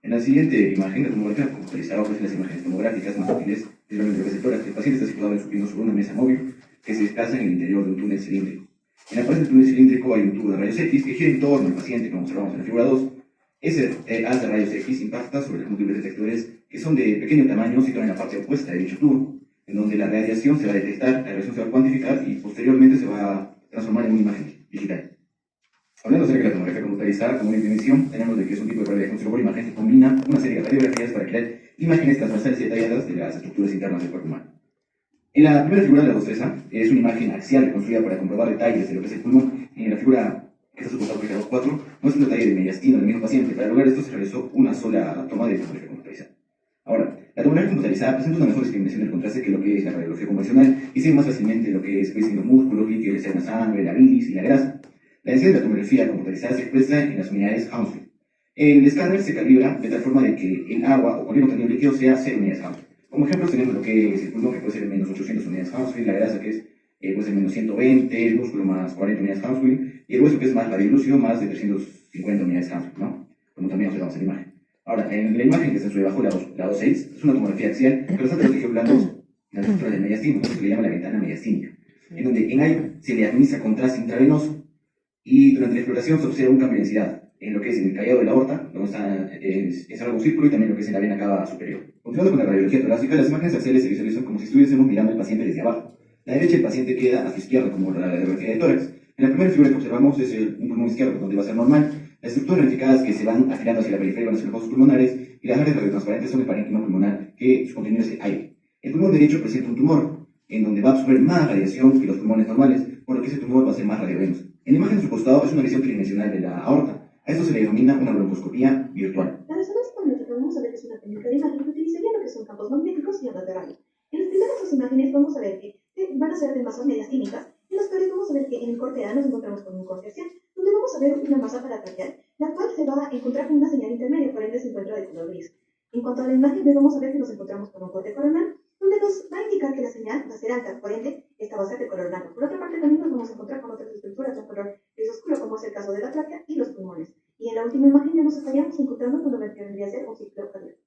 En la siguiente imagen, la tomografía computarizada ofrece las imágenes tomográficas más útiles, principalmente lo que es el tórax. El paciente está situado en supino sobre una mesa móvil que se desplaza en el interior de un túnel cilíndrico. En la pared del túnel cilíndrico hay un tubo de rayos X que gira en torno al paciente, como observamos en la figura 2. Ese haz de rayos X impacta sobre los múltiples detectores que son de pequeño tamaño situados en la parte opuesta de dicho tubo, en donde la radiación se va a detectar, la radiación se va a cuantificar y posteriormente se va a transformar en una imagen digital. Hablando acerca de la tomografía computarizada, como una definición, tenemos de que es un tipo de radiografía por imagen que combina una serie de radiografías para crear imágenes transversales y detalladas de las estructuras internas del cuerpo humano. En la primera figura de la 2.3a es una imagen axial reconstruida para comprobar detalles de lo que es el pulmón. En la figura que está suportada por la 2.4 muestra un detalle de mediastino del mismo paciente. Para lograr esto se realizó una sola toma de tomografía computarizada. Ahora, la tomografía computarizada presenta una mejor discriminación del contraste que lo que es la radiografía convencional y se ve más fácilmente lo que es en los músculos, líquidos en la sangre, la bilis y la grasa. La densidad de la tomografía computarizada se expresa en las unidades Hounsfield. El escáner se calibra de tal forma de que el agua o cualquier contenido líquido sea 0 unidades Hounsfield. Como ejemplo tenemos lo que es el pulmón, que puede ser menos 800 unidades Hounsfield, la grasa que es puede ser menos 120, el músculo más 40 unidades Hounsfield, y el hueso que es más radiolúcido más de 350 unidades Hounsfield, ¿no? Como también observamos en la imagen. Ahora, en la imagen que está sobre abajo, la 2.6, es una tomografía axial que resalta los tejidos blandos en la estructura del mediastino, que se le llama la ventana mediastínica, en donde en aire se le administra contraste intravenoso y durante la exploración se observa un cambio de densidad en lo que es en el callado de la aorta, donde está encerrado un círculo, y también lo que es en la vena cava superior. Continuando con la radiología torácica, las imágenes axiales se visualizan como si estuviésemos mirando al paciente desde abajo. La derecha del paciente queda a su izquierda, como la radiografía de tórax. En la primera figura que observamos es un pulmón izquierdo, donde va a ser normal. Las estructuras ramificadas que se van afilando hacia la periferia van a ser los vasos pulmonares, y las áreas radiotransparentes son el parénquima pulmonar, que su contenido es el aire. El pulmón derecho presenta un tumor, en donde va a absorber más radiación que los pulmones normales, por lo que ese tumor va a ser más radiovenoso. En la imagen de su costado es una visión tridimensional de la aorta. A esto se le denomina una broncoscopía virtual. La resonancia magnética vamos a ver que es una técnica de imagen que utilizaría lo que son campos magnéticos y ondas de radio. En las primeras dos imágenes vamos a ver que van a ser de masas mediastínicas, en las cuales vamos a ver que en el corte A nos encontramos con un corte axial, donde vamos a ver una masa paratraqueal, la cual se va a encontrar con una señal intermedia, por ende se encuentra de color gris. En cuanto a la imagen B, vamos a ver que nos encontramos con un corte coronal, donde nos va a indicar que la señal va a ser alta, por ende, esta va a ser de color blanco. Por otra parte, también nos vamos a encontrar con otras estructuras de color gris oscuro, como es el caso de la tráquea y los pulmones. Y en la última imagen ya nos estaríamos encontrando con lo que vendría a ser un ciclo abierto.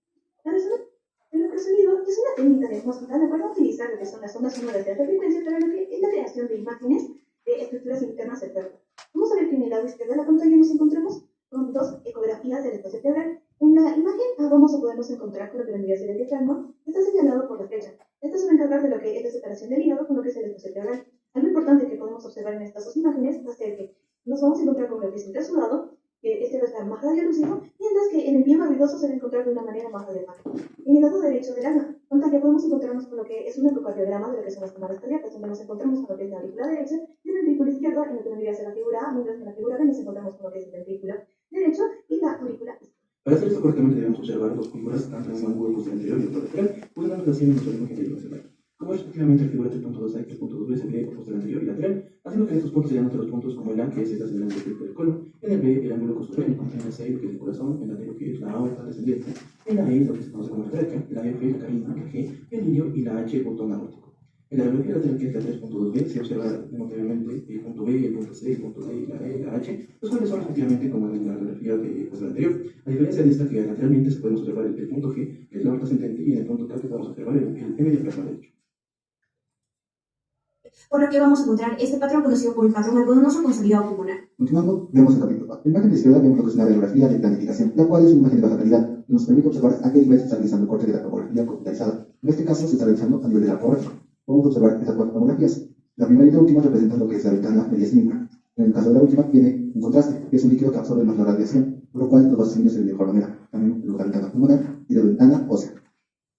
La resonancia del ultrasonido es una técnica nos contará de acuerdo a utilizar lo que son las ondas sonoras de alta frecuencia para lo que es la creación de imágenes de estructuras internas del cuerpo. Vamos a ver que en el lado izquierdo de la pantalla nos encontramos con dos ecografías del espacio cerebral. En la imagen vamos a podernos encontrar con lo que vendría a ser el diafragma, está señalado por la flecha. Esto se va a encargar de lo que es la separación del hígado con lo que es el espacio cerebral. Algo importante que podemos observar en estas dos imágenes va a ser que nos vamos a encontrar con lo que es el trasudado, que este va a estar más radiolúcido, mientras que en el pie ruidoso se va a encontrar de una manera más radiofónica. En el lado derecho de la pantalla podemos encontrarnos con lo que es un ecocardiograma de lo que son las cámaras cardíacas, donde nos encontramos con lo que es la aurícula derecha y el ventrículo izquierdo, en lo que vendría a ser la figura A, mientras que en la figura B nos encontramos con lo que es el ventrículo derecho y la aurícula izquierda. Para hacer esto correctamente debemos observar dos figuras, tanto en un ángulo posterior anterior y otro lateral, usando así nuestra imagen de observar. Como es efectivamente la figura 3.2A y 3.2B se ve por posterior anterior y lateral, haciendo que estos puntos serían otros puntos como el A, que es el delante del colon, en el B el ángulo costurero, en la C lo que es el corazón, en la D lo que es la aorta descendente, en la E lo que se conoce como la tráquea, en la F la carisma, la G el ilion y la H el botón aórtico. En la radiografía lateral, que es la 3.2B, se observa notablemente el punto B, el punto C, el punto D, la E, la H, los cuales son efectivamente como en la radiografía de anterior. A diferencia de esta, que lateralmente se puede observar el punto G, que es la aorta ascendente, y en el punto K que podemos observar el diafragma derecho. Por lo que vamos a encontrar este patrón conocido como el patrón algodonoso consolidado pulmonar. Continuando, vemos el capítulo A. En la imagen de izquierda vemos lo que es una radiografía de planificación, la cual es una imagen de baja calidad y nos permite observar a qué nivel se está realizando el corte de la tomografía computarizada. En este caso se está realizando a nivel de la tomografía. Podemos observar estas cuatro tomografías. La primera y la última representan lo que es la ventana mediastínica. En el caso de la última tiene un contraste, que es un líquido que absorbe más la radiación, por lo cual los vasos sanguíneos se ven de mejor manera. También la ventana pulmonar y la ventana ósea.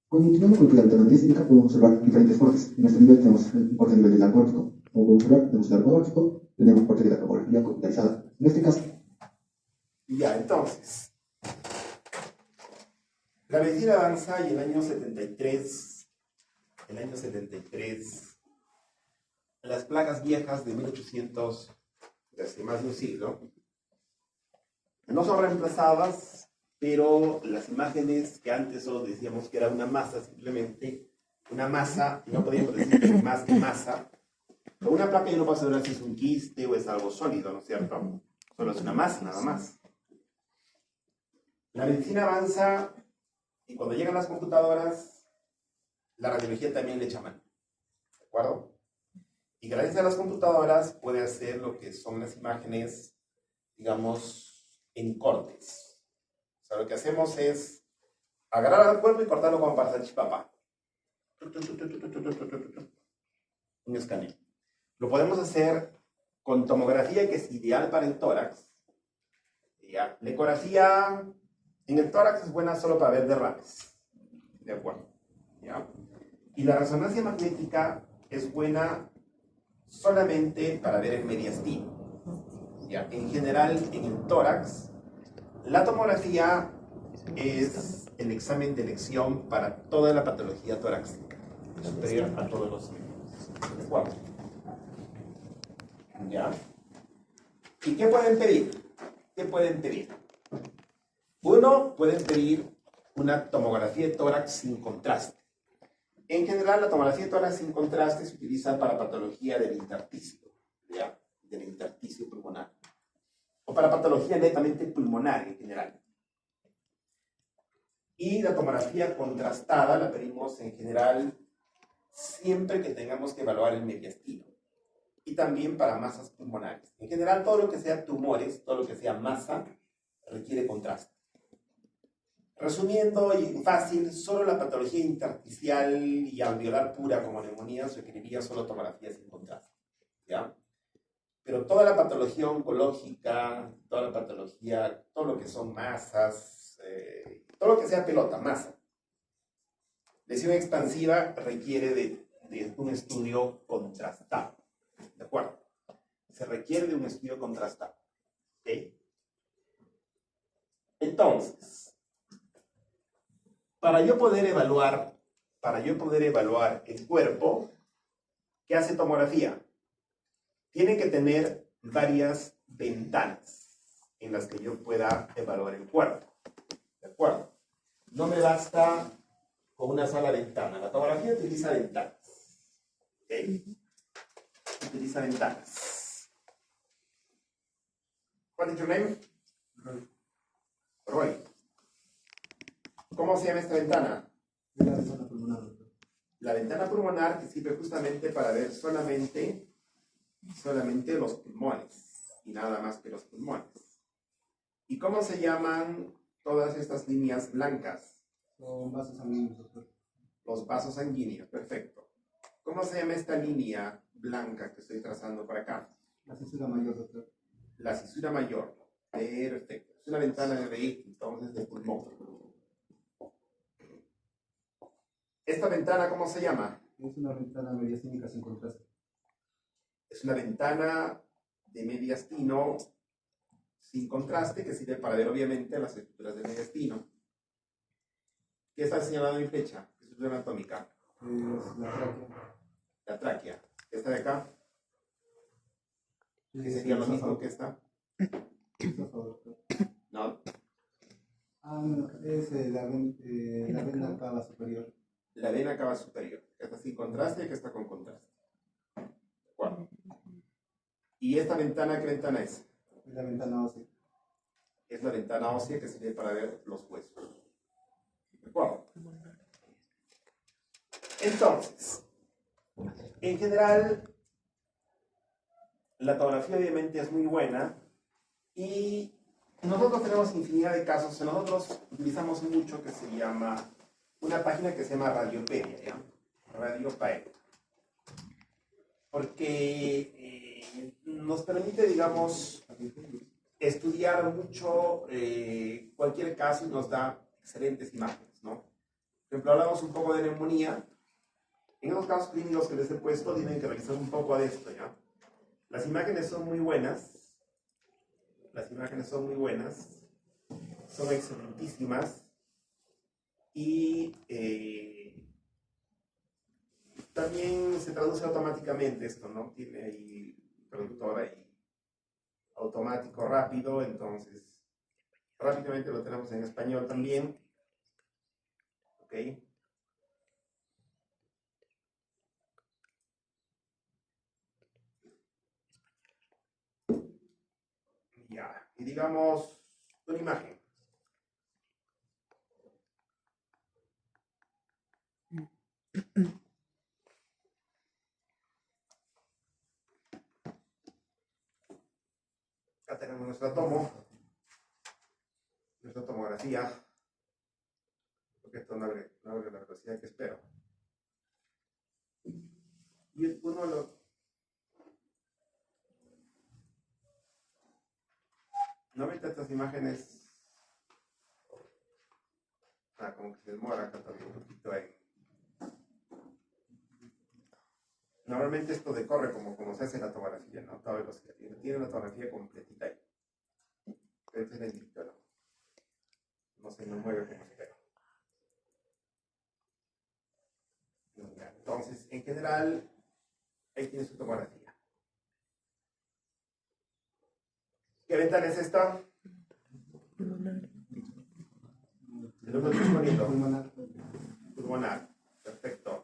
Continuando con la ventana mediastínica podemos observar diferentes cortes. En este nivel tenemos un corte a nivel del arco aórtico. Como podemos observar, tenemos el arco aórtico, tenemos corte de la tomografía computarizada. En este caso, Ya, entonces, la medicina avanza y el año 73, las placas viejas de 1800, de hace más de un siglo, no son reemplazadas, pero las imágenes que antes solo decíamos que era una masa, simplemente una masa, no podíamos decir que más que masa, pero una placa yo no puedo saber si es un quiste o es algo sólido, ¿no es cierto? Solo es una masa, nada más. La medicina avanza y cuando llegan las computadoras, la radiología también le echa mano, ¿de acuerdo? Y gracias a las computadoras puede hacer lo que son las imágenes, digamos, en cortes. O sea, lo que hacemos es agarrar al cuerpo y cortarlo como para hacer chipapa. Un escaneo. Lo podemos hacer con tomografía, que es ideal para el tórax. ¿Ya? La ecografía en el tórax es buena solo para ver derrames. ¿De acuerdo? ¿Ya? Y la resonancia magnética es buena solamente para ver el mediastino. ¿Ya? En general, en el tórax, la tomografía es el examen de elección para toda la patología torácica, superior a todos los miembros. ¿De acuerdo? ¿Ya? ¿Y qué pueden pedir? ¿Qué pueden pedir? Uno, pueden pedir una tomografía de tórax sin contraste. En general, la tomografía de tórax sin contraste se utiliza para patología del intersticio, ¿ya? Del intersticio pulmonar. O para patología netamente pulmonar en general. Y la tomografía contrastada la pedimos en general siempre que tengamos que evaluar el mediastino. Y también para masas pulmonares. En general, todo lo que sea tumores, todo lo que sea masa, requiere contraste. Resumiendo y fácil, solo la patología intersticial y alveolar pura como neumonía requeriría solo tomografía sin contraste, ¿ya? Pero toda la patología oncológica, toda la patología, todo lo que son masas, todo lo que sea pelota, masa, lesión expansiva requiere de un estudio contrastado, ¿de acuerdo? Se requiere de un estudio contrastado, ¿ok? Entonces, para yo poder evaluar el cuerpo, ¿qué hace tomografía? Tiene que tener varias ventanas en las que yo pueda evaluar el cuerpo. ¿De acuerdo? No me basta con una sola ventana. La tomografía utiliza ventanas. ¿Ok? Utiliza ventanas. What is your name? Roy. ¿Cómo se llama esta ventana? de la zona pulmonar. La ventana pulmonar que sirve justamente para ver solamente los pulmones y nada más que los pulmones. ¿Y cómo se llaman todas estas líneas blancas? Son vasos sanguíneos, doctor. Los vasos sanguíneos, perfecto. ¿Cómo se llama esta línea blanca que estoy trazando por acá? La císula mayor, doctor. La cisura mayor. Perfecto. Es una ventana de entonces de pulmón. ¿Esta ventana cómo se llama? Es una ventana mediastínica sin contraste. Es una ventana de mediastino sin contraste que sirve para ver obviamente las estructuras del mediastino. ¿Qué está señalando mi flecha? ¿Qué estructura anatómica? Es la tráquea. La tráquea. ¿Esta de acá? ¿Que Es sería el lo mismo esófago. que esta? Esófago, doctor. No. No, es la vena cava superior. La vena cava superior. Que está sin contraste y que está con contraste. ¿De acuerdo? ¿Y esta ventana qué ventana es? Es la ventana ósea. Es la ventana ósea que sirve para ver los huesos. ¿De acuerdo? Entonces, en general, la tomografía obviamente es muy buena y nosotros tenemos infinidad de casos. Nosotros utilizamos mucho que se llama, una página que se llama Radiopedia, ¿ya? Radiopaed. Porque nos permite, digamos, estudiar mucho cualquier caso y nos da excelentes imágenes, ¿no? Por ejemplo, hablamos un poco de neumonía. En los casos clínicos que les he puesto, tienen que revisar un poco de esto, ¿ya? Las imágenes son muy buenas. Las imágenes son muy buenas. Son excelentísimas. Y también se traduce automáticamente esto, ¿no? Tiene ahí traductor ahí automático rápido, entonces rápidamente lo tenemos en español también. ¿Ok? Ya, y digamos una imagen. Acá tenemos nuestra tomografía, porque esto no abre la velocidad que espero. Y uno normalmente estas imágenes, como que se demora acá también un poquito ahí. Normalmente esto decorre como se hace la tomografía, ¿no? Toda velocidad. Tiene una tomografía completita ahí. Pero este es el indicador. No se me mueve como espero. Entonces, en general, ahí tiene su tomografía. ¿Qué ventana es esta? ¿De lo que estoy poniendo? Pulmonar. Pulmonar. Perfecto.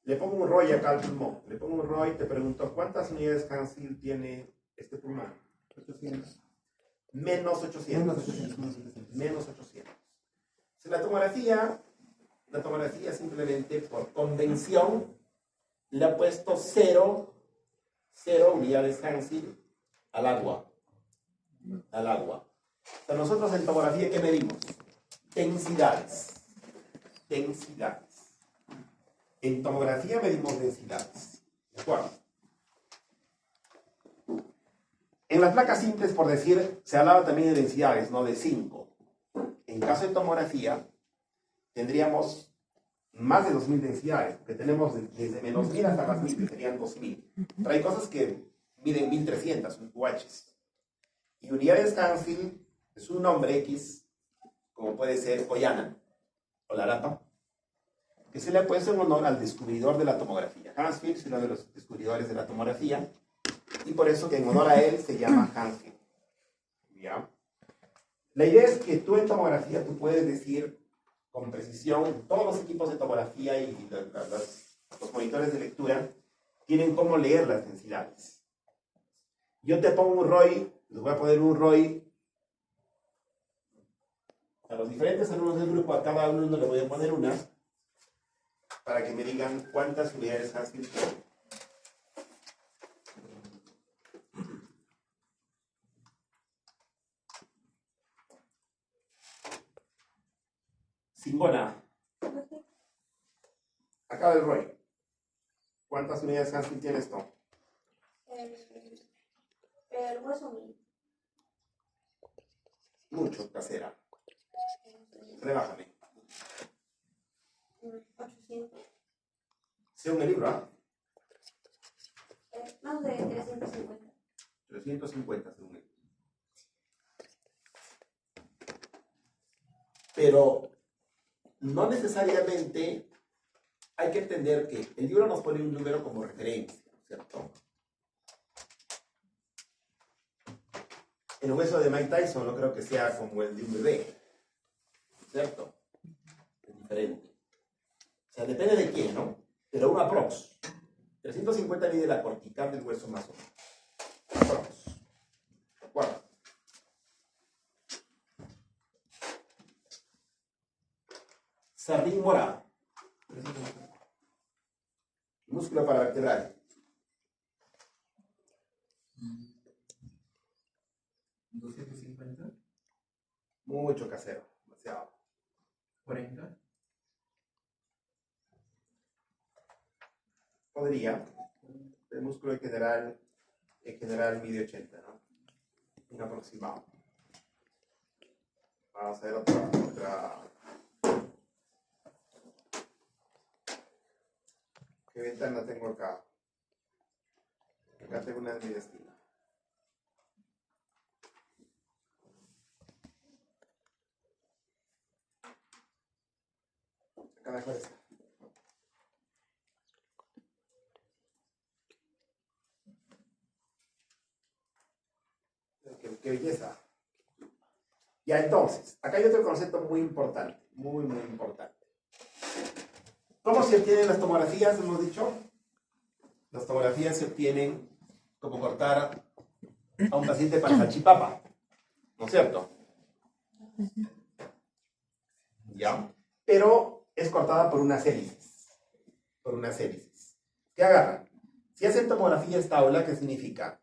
Le pongo un ROI acá al pulmón. Le pongo un ROI y te pregunto, ¿cuántas unidades Hanfield tiene este pulmón? 800. Menos 800. Menos 800. Menos 800. Menos 800. Si la tomografía simplemente por convención le ha puesto 0 unidades Hanfield al agua. Al agua. O sea, nosotros en tomografía, ¿qué medimos? Densidades. Densidades. En tomografía medimos densidades. ¿De acuerdo? En las placas simples, por decir, se hablaba también de densidades, no de 5. En caso de tomografía, tendríamos más de 2000 densidades, porque tenemos desde menos 1000 hasta más 1000, que serían 2000. Pero hay cosas que miden 1300 UHs. Y unidades Hanfield es un nombre X, como puede ser Hoyana o Larapa, que se le ha puesto en honor al descubridor de la tomografía. Hansfield es uno de los descubridores de la tomografía, y por eso que en honor a él se llama Hansfield. ¿Ya? La idea es que tú en tomografía tú puedes decir con precisión, todos los equipos de tomografía y los monitores de lectura tienen cómo leer las densidades. Yo te pongo un ROI, les voy a poner un ROI a los diferentes alumnos del grupo, a cada uno le voy a poner una. para que me digan cuántas unidades Haskell tiene. Simbona. Acá del Roy. ¿Cuántas unidades Haskell tiene esto? El hueso mil. Mucho, casera. Rebájame. 800. Según el libro, ¿ah? Más de 350. 350 según él. Pero no necesariamente hay que entender que el libro nos pone un número como referencia, ¿cierto? El hueso de Mike Tyson no creo que sea como el de un bebé, ¿cierto? Es diferente. O sea, depende de quién, ¿no? Pero un aprox. 350 mide la cortical del hueso más o menos. Aprox. ¿De acuerdo? Sardín morado. Músculo paravertebral. 250, Mucho casero. Demasiado. 40, Podría. El músculo en general mide 80, ¿no? Un aproximado. Vamos a ver otra. ¿Qué ventana tengo acá? Acá tengo una de mi destino. Acá mejor está. Qué belleza. Ya entonces, acá hay otro concepto muy importante, muy importante. ¿Cómo se obtienen las tomografías? Hemos dicho. Las tomografías se obtienen como cortar a un paciente para salchipapa, ¿no es cierto? ¿Ya? Pero es cortada por unas hélices. Por unas hélices. ¿Qué agarran? Si hacen tomografía esta aula, ¿qué significa?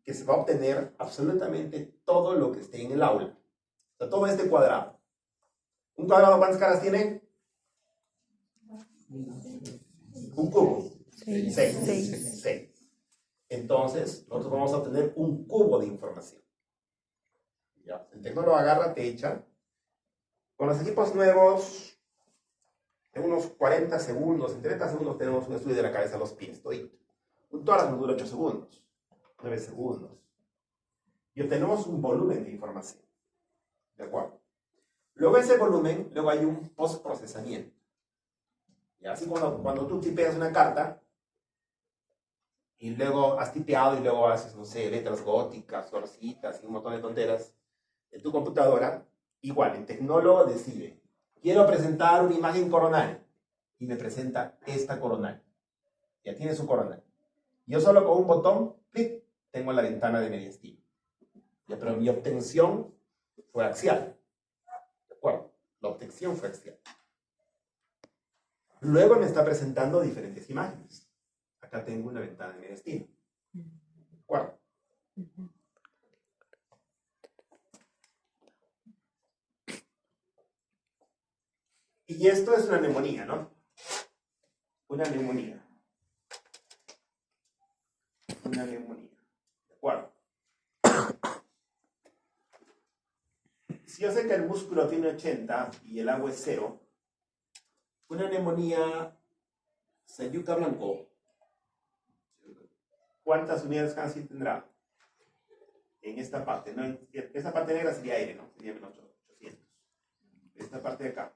Que se va a obtener absolutamente todo lo que esté en el aula. O sea, todo este cuadrado. ¿Un cuadrado cuántas caras tiene? Un cubo. 6. Entonces, nosotros vamos a obtener un cubo de información. ¿Ya? El tecnólogo agarra, te echa. Con los equipos nuevos, en unos 40 segundos, en 30 segundos tenemos un estudio de la cabeza a los pies. Todito. Un tórax nos dura 8 segundos, 9 segundos. Y obtenemos un volumen de información. ¿De acuerdo? Luego ese volumen, luego hay un postprocesamiento. Y así cuando tú tipeas una carta, y luego has tipeado y luego haces, no sé, letras góticas, torcitas y un montón de tonteras de tu computadora, igual, el tecnólogo decide, quiero presentar una imagen coronal, y me presenta esta coronal. Ya tiene su coronal. Yo solo con un botón, clic, tengo la ventana de mediastino. Ya, pero mi obtención fue axial. ¿De acuerdo? La obtención fue axial. Luego me está presentando diferentes imágenes. Acá tengo una ventana de mediastino. ¿De acuerdo? Y esto es una neumonía, ¿no? Una neumonía. Una neumonía. ¿De acuerdo? Si yo sé que el músculo tiene 80 y el agua es 0, una neumonía Sayuca Blanco, ¿cuántas unidades Hansen tendrá? En esta parte, ¿no? Esta parte negra sería aire, ¿no? Sería menos 800. Esta parte de acá.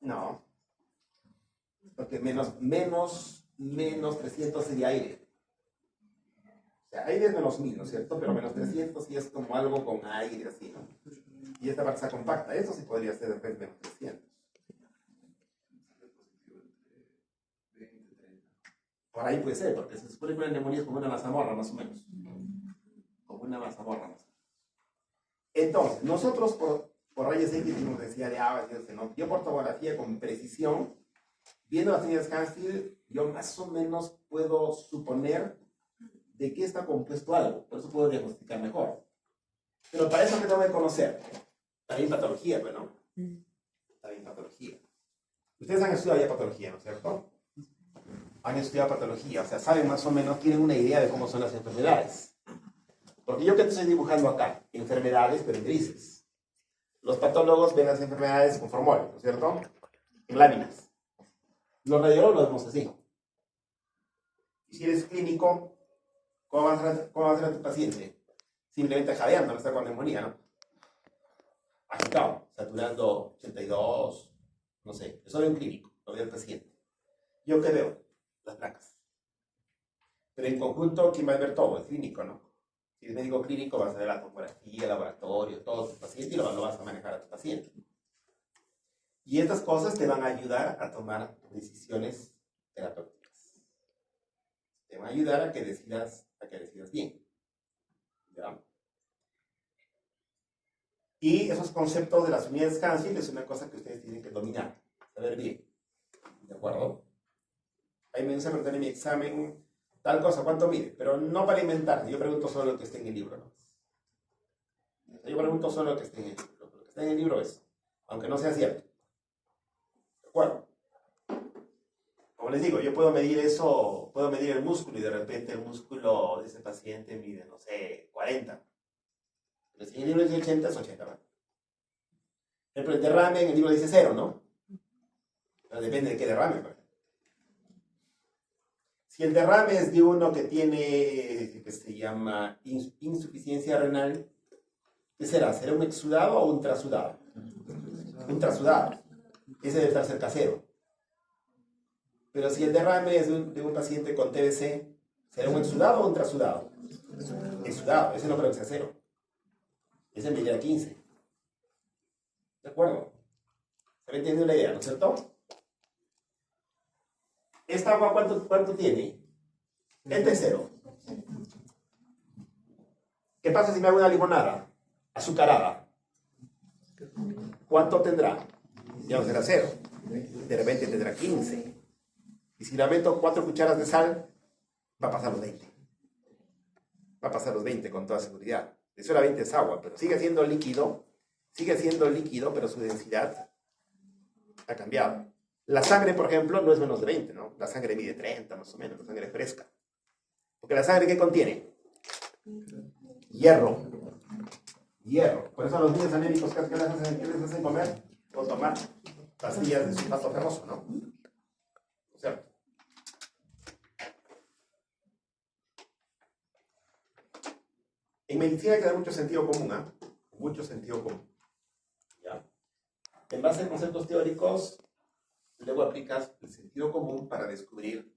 No. Porque menos 300 sería aire. O sea, aire es menos 1000, ¿no es cierto? Pero menos 300 sí es como algo con aire, así, ¿no? Y esta parte está compacta. Esto sí podría ser después menos 300. Por ahí puede ser, porque se supone que una neumonía es como una mazamorra, más o menos. una mazamorra. Entonces, nosotros por rayos X, como decía de Abbas, yo por tomografía con precisión, viendo las señales Hansfield, yo más o menos puedo suponer de qué está compuesto algo, por eso puedo diagnosticar mejor. Pero para eso me tengo que conocer. También patología, pues, ¿no? También patología. Ustedes han estudiado ya patología, ¿no es cierto? Han estudiado patología, o sea, saben más o menos, tienen una idea de cómo son las enfermedades. Porque yo que te estoy dibujando acá, enfermedades, pero en grises. Los patólogos ven las enfermedades con formol, ¿no es cierto? En láminas. Los radiólogos lo vemos así. Y si eres clínico, ¿cómo va a ser tu paciente? Simplemente jadeando, no está con neumonía, ¿no? Agitado, saturando 82, no sé. Eso de un clínico, lo ve el paciente. ¿Yo qué veo? Las placas. Pero en conjunto, ¿quién va a ver todo? El clínico, ¿no? Si eres médico clínico, vas a ver la tomografía, el laboratorio, todo tu paciente y lo vas a manejar a tu paciente. Y estas cosas te van a ayudar a tomar decisiones terapéuticas. Te van a ayudar a que decidas bien. ¿Ya? Y esos conceptos de las unidades Hansfield es una cosa que ustedes tienen que dominar, saber bien. ¿De acuerdo? Ahí me dicen en mi examen tal cosa, ¿cuánto mide? Pero no para inventar, yo pregunto solo lo que esté en el libro, ¿no? Yo pregunto solo lo que esté en el libro. Lo que está en el libro es, aunque no sea cierto. ¿De acuerdo? Como les digo, yo puedo medir eso, puedo medir el músculo y de repente el músculo de ese paciente mide, no sé, 40. Pero si en el libro dice 80, es 80, ¿verdad? Por ejemplo, el derrame en el libro dice 0, ¿no? Pero depende de qué derrame, ¿verdad? Si el derrame es de uno que tiene, que se llama insuficiencia renal, ¿qué será? ¿Será un exudado o un trasudado? Un trasudado. Ese debe estar cerca a 0. Pero si el derrame es de un paciente con TBC, ¿será un exudado o un trasudado? Exudado, ese no creo que sea 0. Ese medirá 15. ¿De acuerdo? ¿Se me entiende la idea, no es cierto? ¿Esta agua cuánto tiene? Este es 0. ¿Qué pasa si me hago una limonada azucarada? ¿Cuánto tendrá? Ya no será 0. De repente tendrá 15. Y si le meto 4 cucharas de sal, va a pasar los 20. Va a pasar los 20 con toda seguridad. De solamente es agua, pero sigue siendo líquido, pero su densidad ha cambiado. La sangre, por ejemplo, no es menos de 20, ¿no? La sangre mide 30, más o menos, la sangre fresca. Porque la sangre, ¿qué contiene? Hierro. Hierro. Por eso a los niños anémicos, ¿qué les hacen comer? O tomar pastillas de sulfato ferroso, ¿no? O sea, en medicina hay que dar mucho sentido común, ¿ah? Mucho sentido común. ¿Ya? En base a conceptos teóricos, luego aplicas el sentido común para descubrir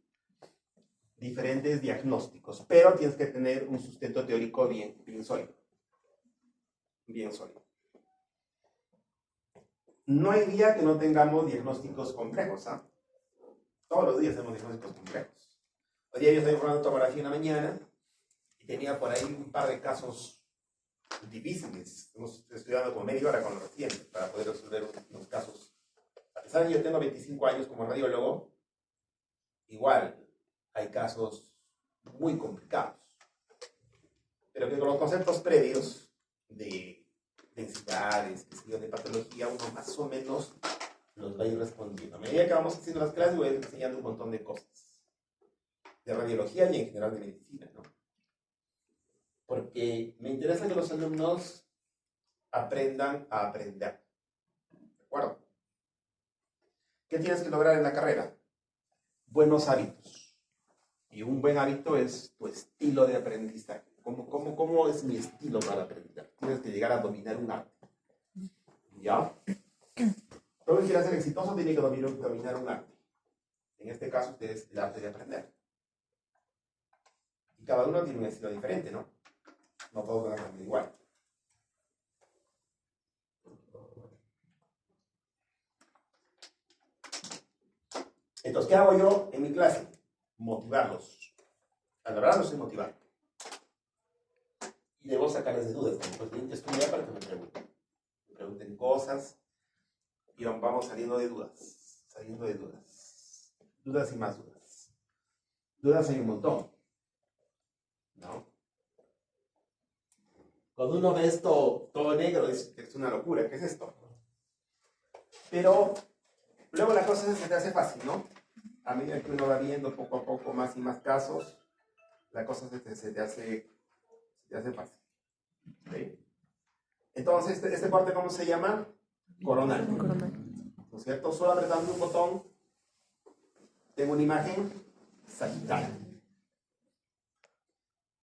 diferentes diagnósticos, pero tienes que tener un sustento teórico bien sólido. Bien sólido. No hay día que no tengamos diagnósticos complejos, ¿ah? Todos los días tenemos diagnósticos complejos. Hoy día yo estoy informando tomografía en la mañana y tenía por ahí un par de casos difíciles. Hemos estudiado como media hora con los pacientes para poder resolver unos casos. A pesar de que yo tengo 25 años como radiólogo, igual hay casos muy complicados. Pero que con los conceptos previos de densidades, de patología, uno más o menos los va a ir respondiendo. A medida que vamos haciendo las clases, voy a ir enseñando un montón de cosas. De radiología y en general de medicina, ¿no? Porque me interesa que los alumnos aprendan a aprender. ¿De acuerdo? ¿Qué tienes que lograr en la carrera? Buenos hábitos. Y un buen hábito es tu estilo de aprendizaje. ¿Cómo es mi estilo para aprender? Tienes que llegar a dominar un arte. ¿Ya? Todo el que quiera ser exitoso tiene que dominar un arte. En este caso, ustedes el arte de aprender. Y cada uno tiene un estilo diferente, ¿no? No todos van a aprender igual. Entonces, ¿qué hago yo en mi clase? Motivarlos. A la verdad, los estoy motivando. Y debo sacarles de dudas. Pues tienen que estudiar para que me pregunten. Me pregunten cosas y vamos saliendo de dudas. Saliendo de dudas. Dudas y más dudas. Dudas hay un montón, ¿no? Cuando uno ve esto todo negro es una locura. ¿Qué es esto? Pero luego la cosa se te hace fácil, ¿no? A medida que uno va viendo poco a poco más y más casos, la cosa se te hace fácil. ¿Sí? Entonces, este corte, ¿cómo se llama? Coronal. ¿No es cierto? Solo apretando un botón, tengo una imagen sagital.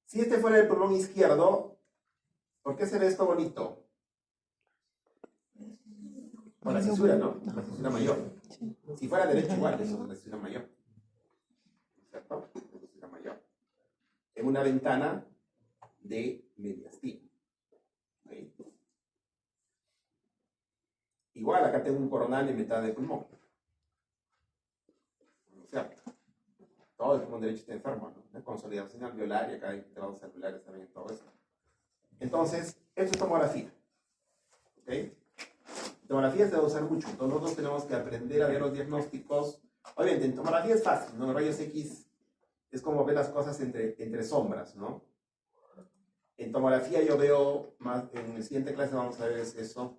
Si este fuera el pulmón izquierdo, ¿por qué se ve esto bonito? Por la cisura, ¿no? La cisura mayor. Si fuera derecho, igual, eso es la cisura mayor. ¿Cierto? La cisura mayor. En una ventana de mediastina. ¿Sí? Igual, acá tengo un coronal en mitad del pulmón. ¿No es cierto? Todo el pulmón derecho está enfermo, ¿no? La consolidación alveolar y acá hay entrados alveolares también, todo eso. Entonces, esto es tomografía. ¿Ok? Tomografía se debe usar mucho. Todos nosotros tenemos que aprender a ver los diagnósticos. Obviamente, en tomografía es fácil, ¿no? En rayos X es como ver las cosas entre sombras, ¿no? En tomografía yo veo más, en la siguiente clase vamos a ver eso.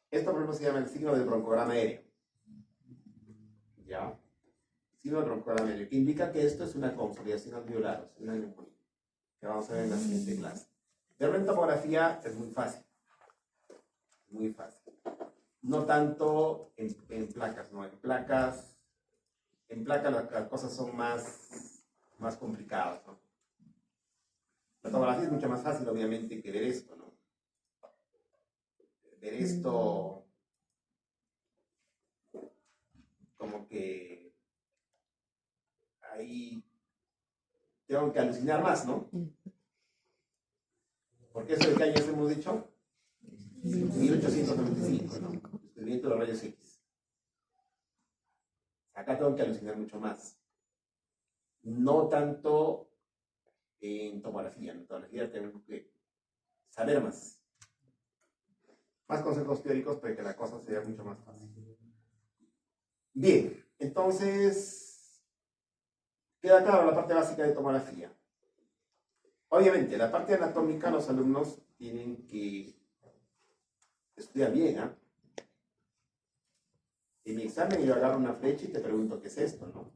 Esto, por ejemplo, se llama el signo del broncograma aéreo. ¿Ya? Signo del broncograma aéreo, que indica que esto es una consolidación alveolar, o sea, una neumonía, que vamos a ver en la siguiente clase. De repente, tomografía es muy fácil. Muy fácil. No tanto en placas, ¿no? En placas las cosas son más complicadas, ¿no? La tomografía es mucho más fácil, obviamente, que ver esto, ¿no? Ver esto como que ahí tengo que alucinar más, ¿no? Porque eso de qué años hemos dicho? 1895, ¿no? Descubrimiento de los rayos X. Acá tengo que alucinar mucho más. No tanto en tomografía. En tomografía tengo que saber más. Más conceptos teóricos para que la cosa sea mucho más fácil. Bien, entonces queda claro la parte básica de tomografía. Obviamente, la parte anatómica los alumnos tienen que estudiar bien, ¿eh? En mi examen yo agarro una flecha y te pregunto qué es esto, ¿no?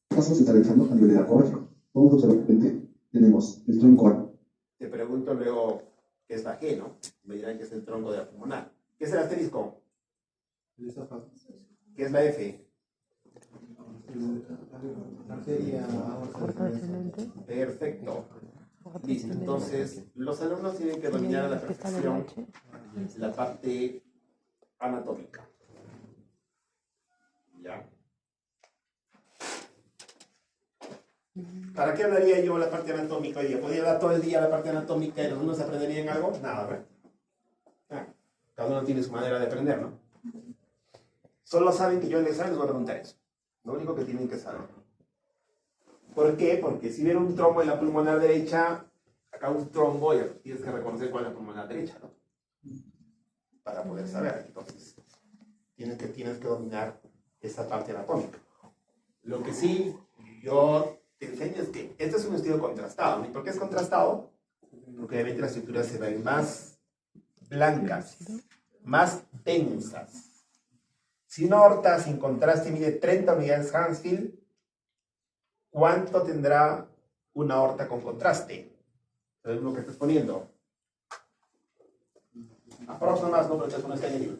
Caso se está realizando a nivel edafógico. Vamos a observar que tenemos el tronco A. Te pregunto luego qué es la G, ¿no? Me dirán que es el tronco de la pulmonar. ¿Qué es el asterisco? ¿Qué es la F? Perfecto. Listo. Entonces, los alumnos tienen que dominar a la perfección la parte anatómica. ¿Ya? ¿Para qué hablaría yo la parte anatómica hoy día? ¿Podría dar todo el día la parte anatómica y los alumnos aprenderían algo? Nada, ¿verdad? Cada uno tiene su manera de aprender, ¿no? Solo saben que yo en el examen les voy a preguntar eso. Lo único que tienen que saber. ¿Por qué? Porque si viene un trombo en la pulmonar derecha, acá un trombo, ya tienes que reconocer cuál es la pulmonar derecha, ¿no? Para poder saber. Entonces, tienes que dominar esa parte anatómica. Lo que sí, yo te enseño es que este es un estudio contrastado. ¿Y por qué es contrastado? Porque obviamente las estructuras se ven más blancas, más tensas. Si una aorta sin contraste mide 30 unidades Hounsfield, ¿cuánto tendrá una aorta con contraste? Es lo que estás poniendo. Aproximadamente más, no, pero eso no está en el libro.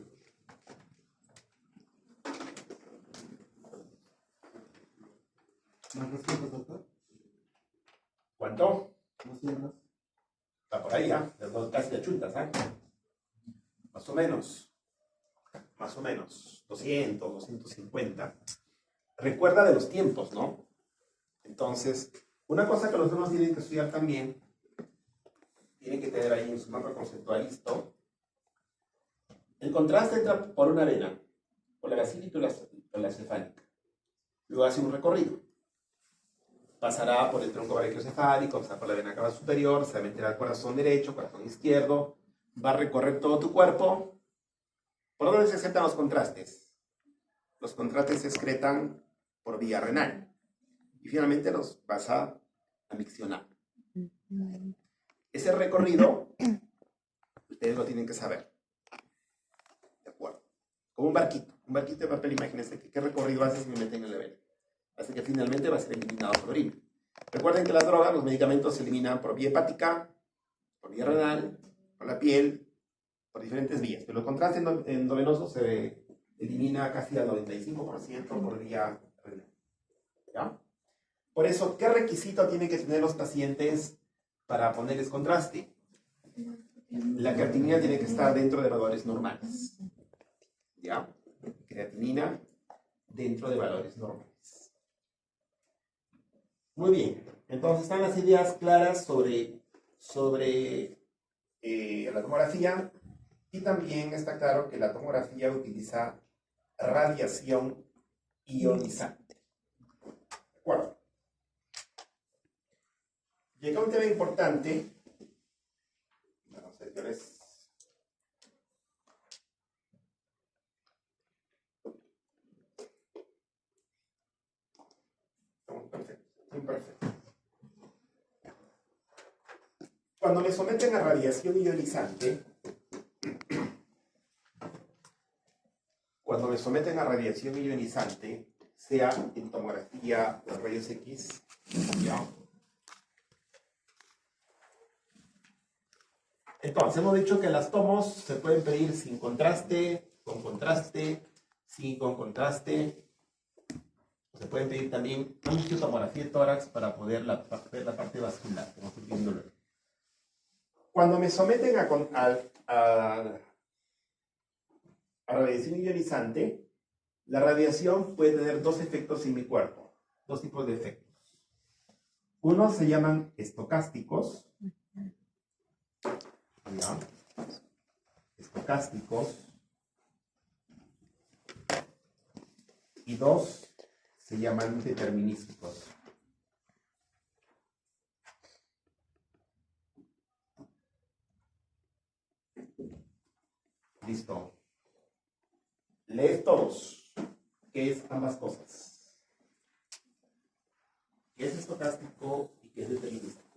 ¿Cuánto? Está por ahí, ¿ah? Las dos casi de chuntas, ¿ah? Más o menos. Más o menos. 200, 250. Recuerda de los tiempos, ¿no? Entonces, una cosa que los alumnos tienen que estudiar también, tienen que tener ahí en su mapa conceptual listo. El contraste entra por una vena. por la basílica o la cefálica. Luego hace un recorrido. Pasará por el tronco brachiocefálico, pasará por la vena cava superior, se va a meter al corazón derecho, corazón izquierdo, va a recorrer todo tu cuerpo. ¿Por dónde se excretan los contrastes? Los contrastes se excretan por vía renal. Y finalmente los vas a miccionar. Ese recorrido, ustedes lo tienen que saber. ¿De acuerdo? Como un barquito de papel, imagínense qué recorrido hace si me meten en la vena. Así que finalmente va a ser eliminado por orina. Recuerden que las drogas, los medicamentos se eliminan por vía hepática, por vía renal, por la piel, por diferentes vías. Pero el contraste endovenoso se elimina casi al 95% por vía renal. ¿Ya? Por eso, ¿qué requisito tienen que tener los pacientes para ponerles contraste? La creatinina tiene que estar dentro de valores normales. ¿Ya? Creatinina dentro de valores normales. Muy bien. Entonces están las ideas claras sobre la tomografía, y también está claro que la tomografía utiliza radiación ionizante. ¿De acuerdo? Y acá un tema importante. Vamos a ver qué hora es. Perfecto. Cuando me someten a radiación ionizante, sea en tomografía o rayos X, ¿ya? Entonces, hemos dicho que las tomos se pueden pedir sin contraste, con contraste, sin con contraste. Se pueden pedir también angiotomografía de tórax para poder ver la parte vascular, como estoy viendo luego. Cuando me someten a radiación ionizante, la radiación puede tener dos efectos en mi cuerpo, dos tipos de efectos. Unos se llaman estocásticos, ¿ya? Estocásticos, y dos se llaman determinísticos. Listo. Lees todos. ¿Qué es ambas cosas? ¿Qué es estocástico y qué es determinístico?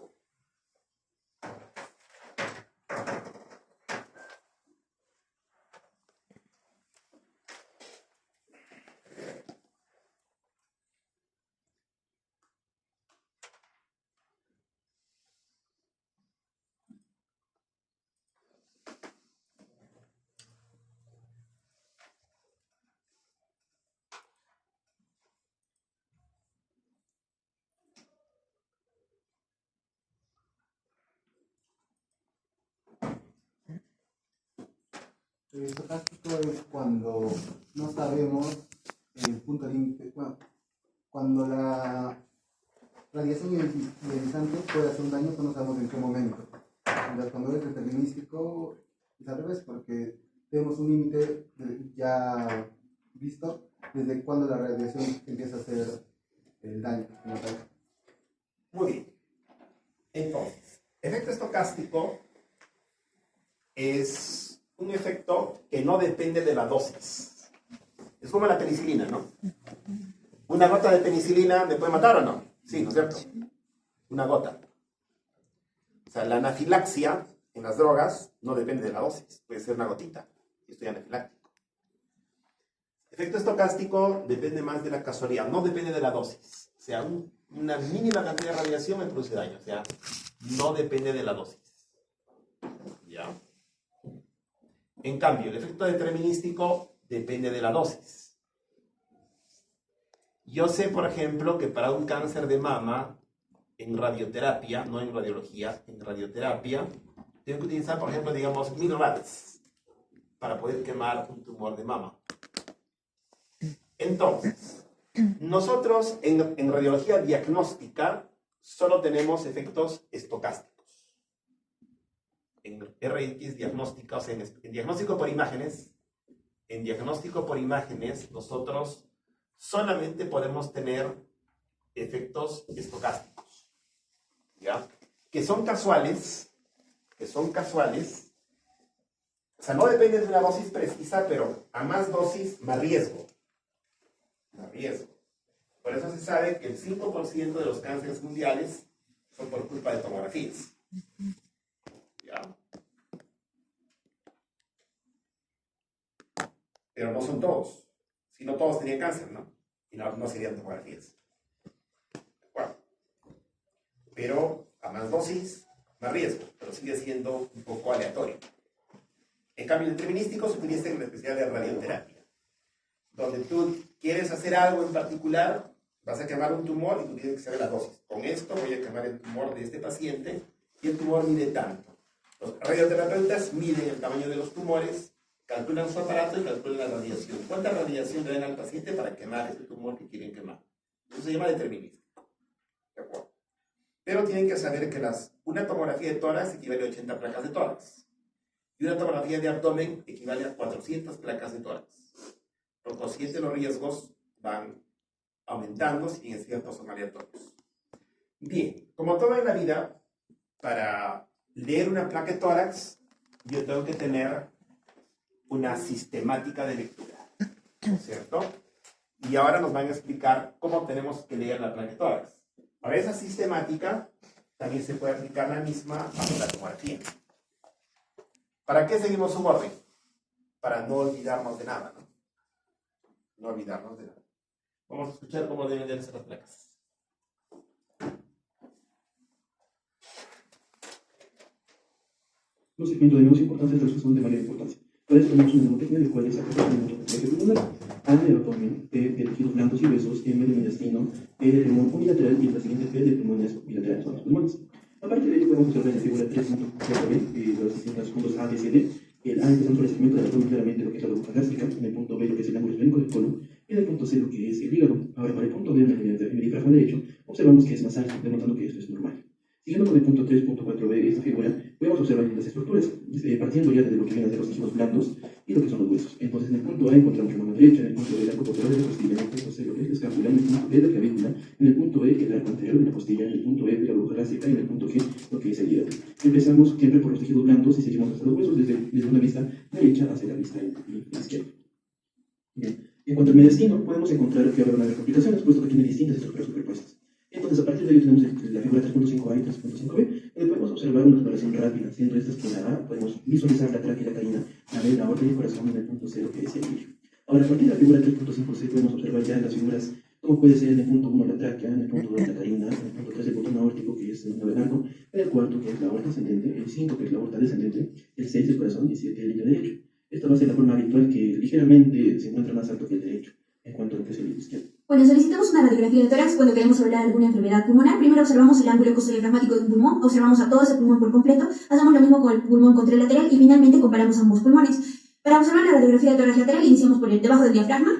El estocástico es cuando no sabemos el punto límite, bueno, cuando la radiación ionizante puede hacer un daño, pero no sabemos en qué momento. Entonces, cuando es determinístico, es al revés, porque tenemos un límite ya visto desde cuando la radiación empieza a hacer el daño. Muy bien. Entonces, efecto estocástico es un efecto que no depende de la dosis. Es como la penicilina, ¿no? ¿Una gota de penicilina me puede matar o no? Sí, ¿no es cierto? Una gota. O sea, la anafilaxia en las drogas no depende de la dosis. Puede ser una gotita y estoy anafiláctico. Efecto estocástico depende más de la casualidad, no depende de la dosis. O sea, una mínima cantidad de radiación me produce daño. O sea, no depende de la dosis. ¿Ya? En cambio, el efecto determinístico depende de la dosis. Yo sé, por ejemplo, que para un cáncer de mama, en radioterapia, no en radiología, en radioterapia, tengo que utilizar, por ejemplo, digamos, 1000 rads para poder quemar un tumor de mama. Entonces, nosotros en radiología diagnóstica solo tenemos efectos estocásticos. En RX diagnóstica, o sea, en diagnóstico por imágenes, en diagnóstico por imágenes nosotros solamente podemos tener efectos estocásticos, ¿ya? Que son casuales, o sea, no depende de una dosis precisa, pero a más dosis, más riesgo. Más riesgo. Por eso se sabe que el 5% de los cánceres mundiales son por culpa de tomografías. ¿Ya? Pero no son todos. Si no todos tenían cáncer, ¿no? Y no serían tomografías. ¿De acuerdo? Pero a más dosis, más riesgo, pero sigue siendo un poco aleatorio. En cambio, el determinístico se utiliza en la especialidad de radioterapia, donde tú quieres hacer algo en particular, vas a quemar un tumor y tú tienes que saber la dosis. Con esto voy a quemar el tumor de este paciente y el tumor mide tanto. Los radioterapeutas miden el tamaño de los tumores, calculan su aparato y calculan la radiación. ¿Cuánta radiación le dan al paciente para quemar ese tumor que quieren quemar? Eso se llama determinístico. ¿De acuerdo? Pero tienen que saber que una tomografía de tórax equivale a 80 placas de tórax. Y una tomografía de abdomen equivale a 400 placas de tórax. Por consiguiente, los riesgos van aumentando, si bien es cierto, son aleatorios. Bien, como todo en la vida, para leer una placa de tórax, yo tengo que tener una sistemática de lectura, ¿no es cierto? Y ahora nos van a explicar cómo tenemos que leer la placa de tórax. Para esa sistemática, también se puede aplicar la misma a la tomografía. ¿Para qué seguimos un orden? Para no olvidarnos de nada, ¿no? No olvidarnos de nada. Vamos a escuchar cómo deben de ser las placas. Los segmentos de menos importancia son de mayor importancia. Para eso tenemos una mnemotecnia del cual es el pulmonar, A de abdomen, P de tejidos blandos y huesos, M de mediastino, P de pulmón unilateral y la siguiente P de pulmones bilaterales, son los pulmones. Aparte de ello, podemos observar en la figura 3.4b los distintos puntos A, B, C, D. El A empezamos por el segmento del abdomen, claramente lo que es la burbuja gástrica, en el punto B lo que es el ángulo esférico del colon, y en el punto C lo que es el hígado. Ahora, para el punto D, en el diafragma derecho, observamos que es más alto, denotando que esto es normal. Siguiendo con el punto 3.4b, esta figura, podemos observar las estructuras, partiendo ya de lo que vienen a ser los tejidos blandos y lo que son los huesos. Entonces, en el punto A encontramos la mano derecha, en el punto B el arco posterior de la costilla, en el punto C lo que es la escápula, en el punto B la clavícula, en el punto E el arco anterior de la costilla, en el punto E la burbuja gástrica y en el punto G lo que es el hígado. Empezamos siempre por los tejidos blandos y seguimos hasta los huesos desde una vista derecha hacia la vista izquierda. Bien. En cuanto al mediastino, podemos encontrar que habrá una de complicaciones, puesto que tiene distintas estructuras superpuestas. Entonces, a partir de ahí tenemos la figura 3.5a y 3.5b, donde podemos observar una separación rápida, siendo estas que la A, podemos visualizar la tráquea y la carina, la B, la aorta y el corazón en el punto 0, que es el ilio. Ahora, a partir de la figura 3.5c, podemos observar ya las figuras, como puede ser en el punto 1 la tráquea, en el punto 2 la carina, en el punto 3 el botón aórtico, que es el número del arco, en el cuarto, que es la aorta ascendente, el 5, que es la aorta descendente, el 6 el corazón y 7 el ilio derecho. Esta va a ser la forma habitual que ligeramente se encuentra más alto que el derecho, en cuanto a lo que es el ilio izquierdo. Cuando solicitamos una radiografía de tórax, cuando queremos hablar de alguna enfermedad pulmonar, primero observamos el ángulo costodiafragmático de un pulmón, observamos a todo ese pulmón por completo, hacemos lo mismo con el pulmón contralateral y finalmente comparamos ambos pulmones. Para observar la radiografía de tórax lateral, iniciamos por debajo del diafragma,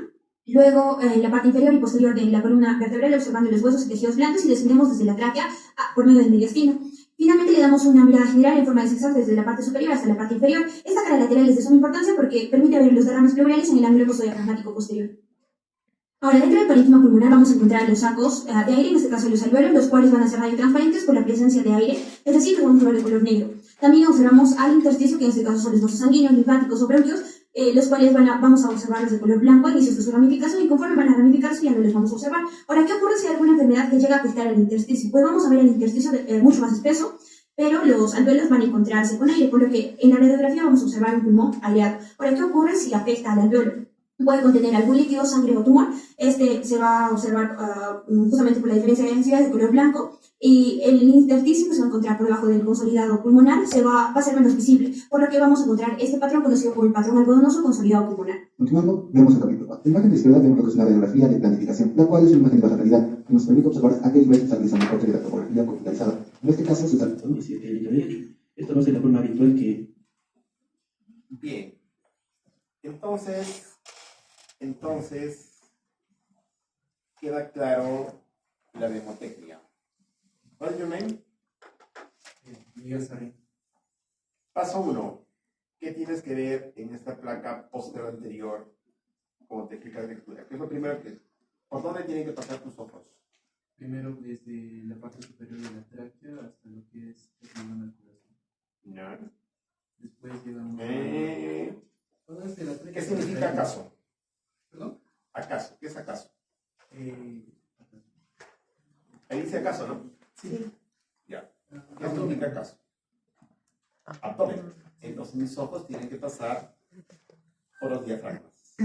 luego en la parte inferior y posterior de la columna vertebral, observando los huesos y tejidos blandos, y descendemos desde la tráquea por medio del mediastino. Finalmente le damos una mirada general en forma de zigzag desde la parte superior hasta la parte inferior. Esta cara lateral es de suma importancia porque permite ver los derrames pleurales en el ángulo costodiafragmático posterior. Ahora, dentro del parénquima pulmonar vamos a encontrar los sacos de aire, en este caso los alvéolos, los cuales van a ser radiotransparentes por la presencia de aire, es decir, que vamos a ver de color negro. También observamos al intersticio, que en este caso son los vasos sanguíneos, linfáticos o bronquios, los cuales vamos a observarlos de color blanco a inicios de su ramificación, y conforme van a ramificarse ya no los vamos a observar. Ahora, ¿qué ocurre si hay alguna enfermedad que llega a afectar al intersticio? Pues vamos a ver el intersticio mucho más espeso, pero los alvéolos van a encontrarse con aire, por lo que en la radiografía vamos a observar un pulmón aireado. Ahora, ¿qué ocurre si afecta al alvéolo? Puede contener algún líquido, sangre o tumor. Este se va a observar justamente por la diferencia de densidad de color blanco, y el intersticio que se va a encontrar por debajo del consolidado pulmonar va a ser menos visible, por lo que vamos a encontrar este patrón conocido como el patrón algodonoso consolidado pulmonar. Continuando, vemos el capítulo 4. En la imagen de izquierda vemos lo que es una radiografía de planificación, la cual es una imagen de baja calidad que nos permite observar a qué nivel se está realizando cualquier tomografía computarizada. En este caso se está realizando el ilio derecho. Esta va a ser la forma habitual que... Bien. Entonces, queda claro la mnemotecnia. What's your name? Miguel Sarín. Paso 1. ¿Qué tienes tienes que ver en esta placa posterior anterior como técnica de lectura? ¿Qué es lo primero que... ¿Por dónde tienen que pasar tus ojos? Primero desde la parte superior de la tráquea hasta lo que es el pulmón al corazón. No. Después llegamos Todo desde la tráquea. ¿Qué significa acaso? ¿Perdón? ¿Acaso? ¿Qué es acaso? Acaso. Ahí dice acaso, ¿no? Sí. Ya. ¿Qué significa acaso? Abdomen. Entonces mis ojos tienen que pasar por los diafragmas.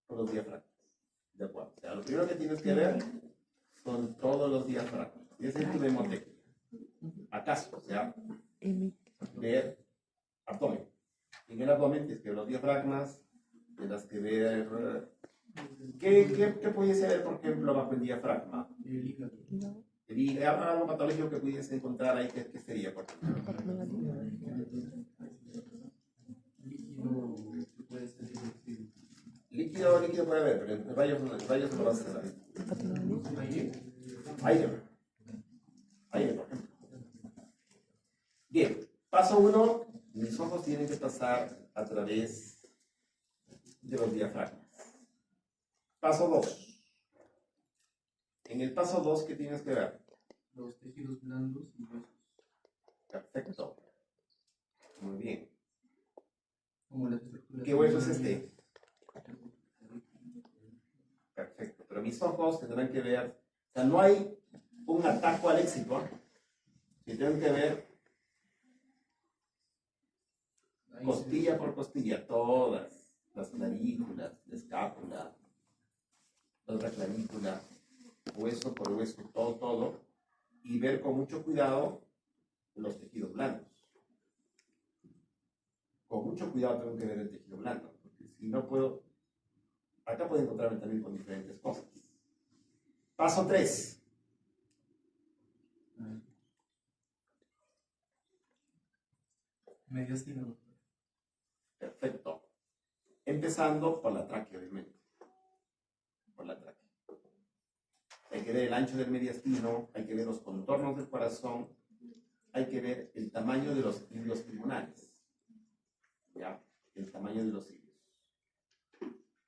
Por los diafragmas. ¿De acuerdo? O sea, lo primero que tienes que ver son todos los diafragmas. Y esa es tu mnemotecnia. ¿Acaso? O sea, ver abdomen. En el abdomen tienes que ver los diafragmas, tienes que ver... ¿Qué pudiese ver, por ejemplo, bajo el diafragma? El hígado. El hígado, algo patológico que pudiese encontrar ahí, ¿qué sería, por ejemplo? Líquido que puede ser reducido. Líquido puede haber, pero en rayos no lo vas a hacer. Aire, por ejemplo. Bien, paso 1, mis ojos tienen que pasar a través de los diafragmas. Paso 2. En el paso 2, ¿qué tienes que ver? Los tejidos blandos y huesos. Perfecto. Muy bien. Como las estructuras. ¿Qué hueso es este? Perfecto. Pero mis ojos tendrán que ver, o sea, no hay un atajo al éxito, si tienen que ver costilla por costilla, todas las clavículas, la escápula, la otra clavícula, hueso por hueso, todo, y ver con mucho cuidado los tejidos blandos. Con mucho cuidado tengo que ver el tejido blando, porque si no puedo, acá puedo encontrarme también con diferentes cosas. Paso 3. Mediastino. Perfecto. Empezando por la tráquea, obviamente. Por la tráquea. Hay que ver el ancho del mediastino, hay que ver los contornos del corazón, hay que ver el tamaño de los cilios pulmonares. ¿Ya? El tamaño de los cilios.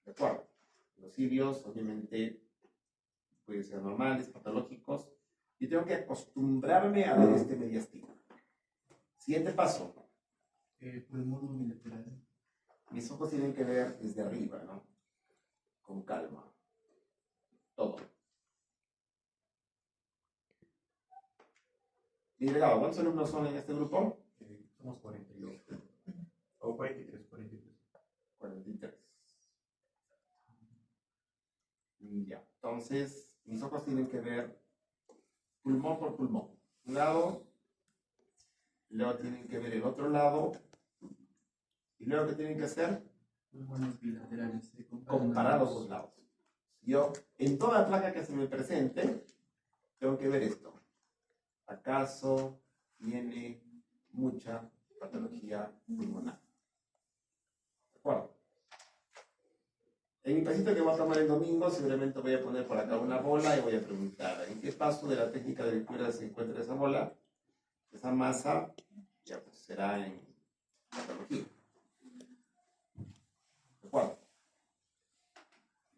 ¿De acuerdo? Los cilios, obviamente, pueden ser normales, patológicos, y tengo que acostumbrarme a ver este mediastino. Siguiente paso. Pulmón unilateral. Mis ojos tienen que ver desde arriba, ¿no? Con calma. Todo. Y delegado, ¿cuántos alumnos son en este grupo? Somos 42. O 43. 43. Ya. Entonces, mis ojos tienen que ver pulmón por pulmón. Un lado, luego tienen que ver el otro lado, y luego, ¿qué tienen que hacer? Pulmones bilaterales. Comparar los dos lados. Yo, en toda placa que se me presente, tengo que ver esto. ¿Acaso tiene mucha patología pulmonar? ¿De acuerdo? En mi pasito que voy a tomar el domingo, seguramente voy a poner por acá una bola y voy a preguntar ¿en qué paso de la técnica de lectura se encuentra esa bola? Esa masa ya pues, será en patología. ¿De acuerdo?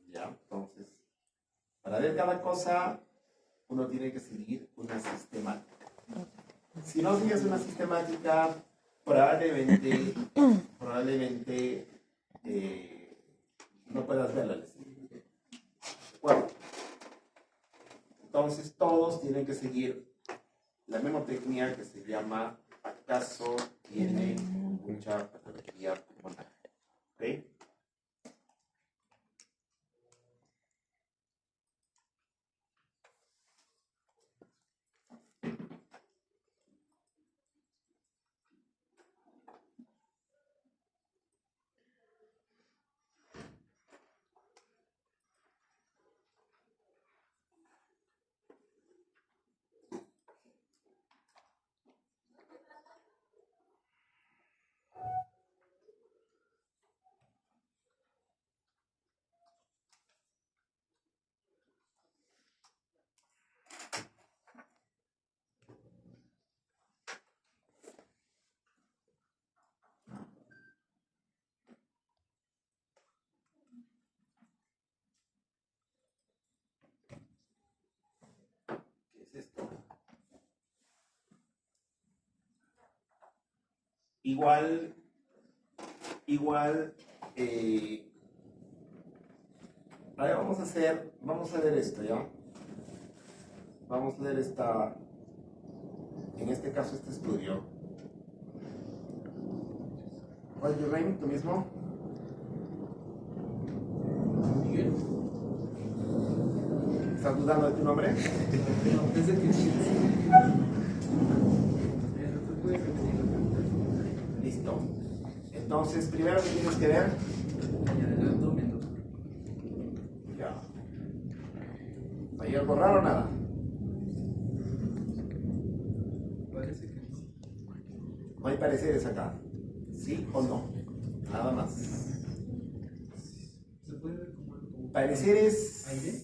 Ya, entonces, para ver cada cosa, uno tiene que seguir una sistemática. Si no sigues una sistemática, probablemente no puedas verla. ¿De acuerdo? Entonces, todos tienen que seguir la mnemotecnia que se llama ¿acaso tiene mucha patología pulmonar? ¿Ok? igual, a ver, vamos a ver esto, ¿ya? Vamos a ver en este caso, este estudio. ¿Cuál es tu name? ¿Tú mismo? Miguel. ¿Estás dudando de tu nombre? No, pensé que sí. Listo. Entonces, primero que tienes que ver. El abdomen, doctor. Ya. ¿Hay algo raro o nada? Parece que no. No hay pareceres acá. ¿Sí o no? Nada más. ¿Se puede ver como algo? Pareceres ¿Aire?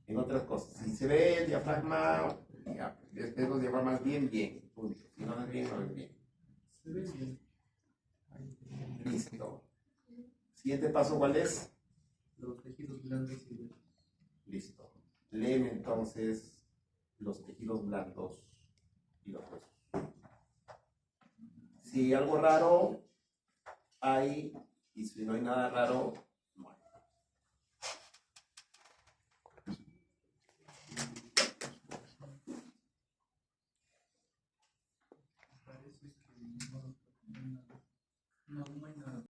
en otras cosas. Si se ve el diafragma, ya, ves los diafragmas bien, punto. Si no es bien, no es bien. Se ve bien. Listo. Siguiente paso, ¿cuál es? Los tejidos blandos y gruesos. Listo. Léeme entonces los tejidos blandos y los gruesos. Si hay algo raro, hay, y si no hay nada raro, no hay. Parece que no hay nada.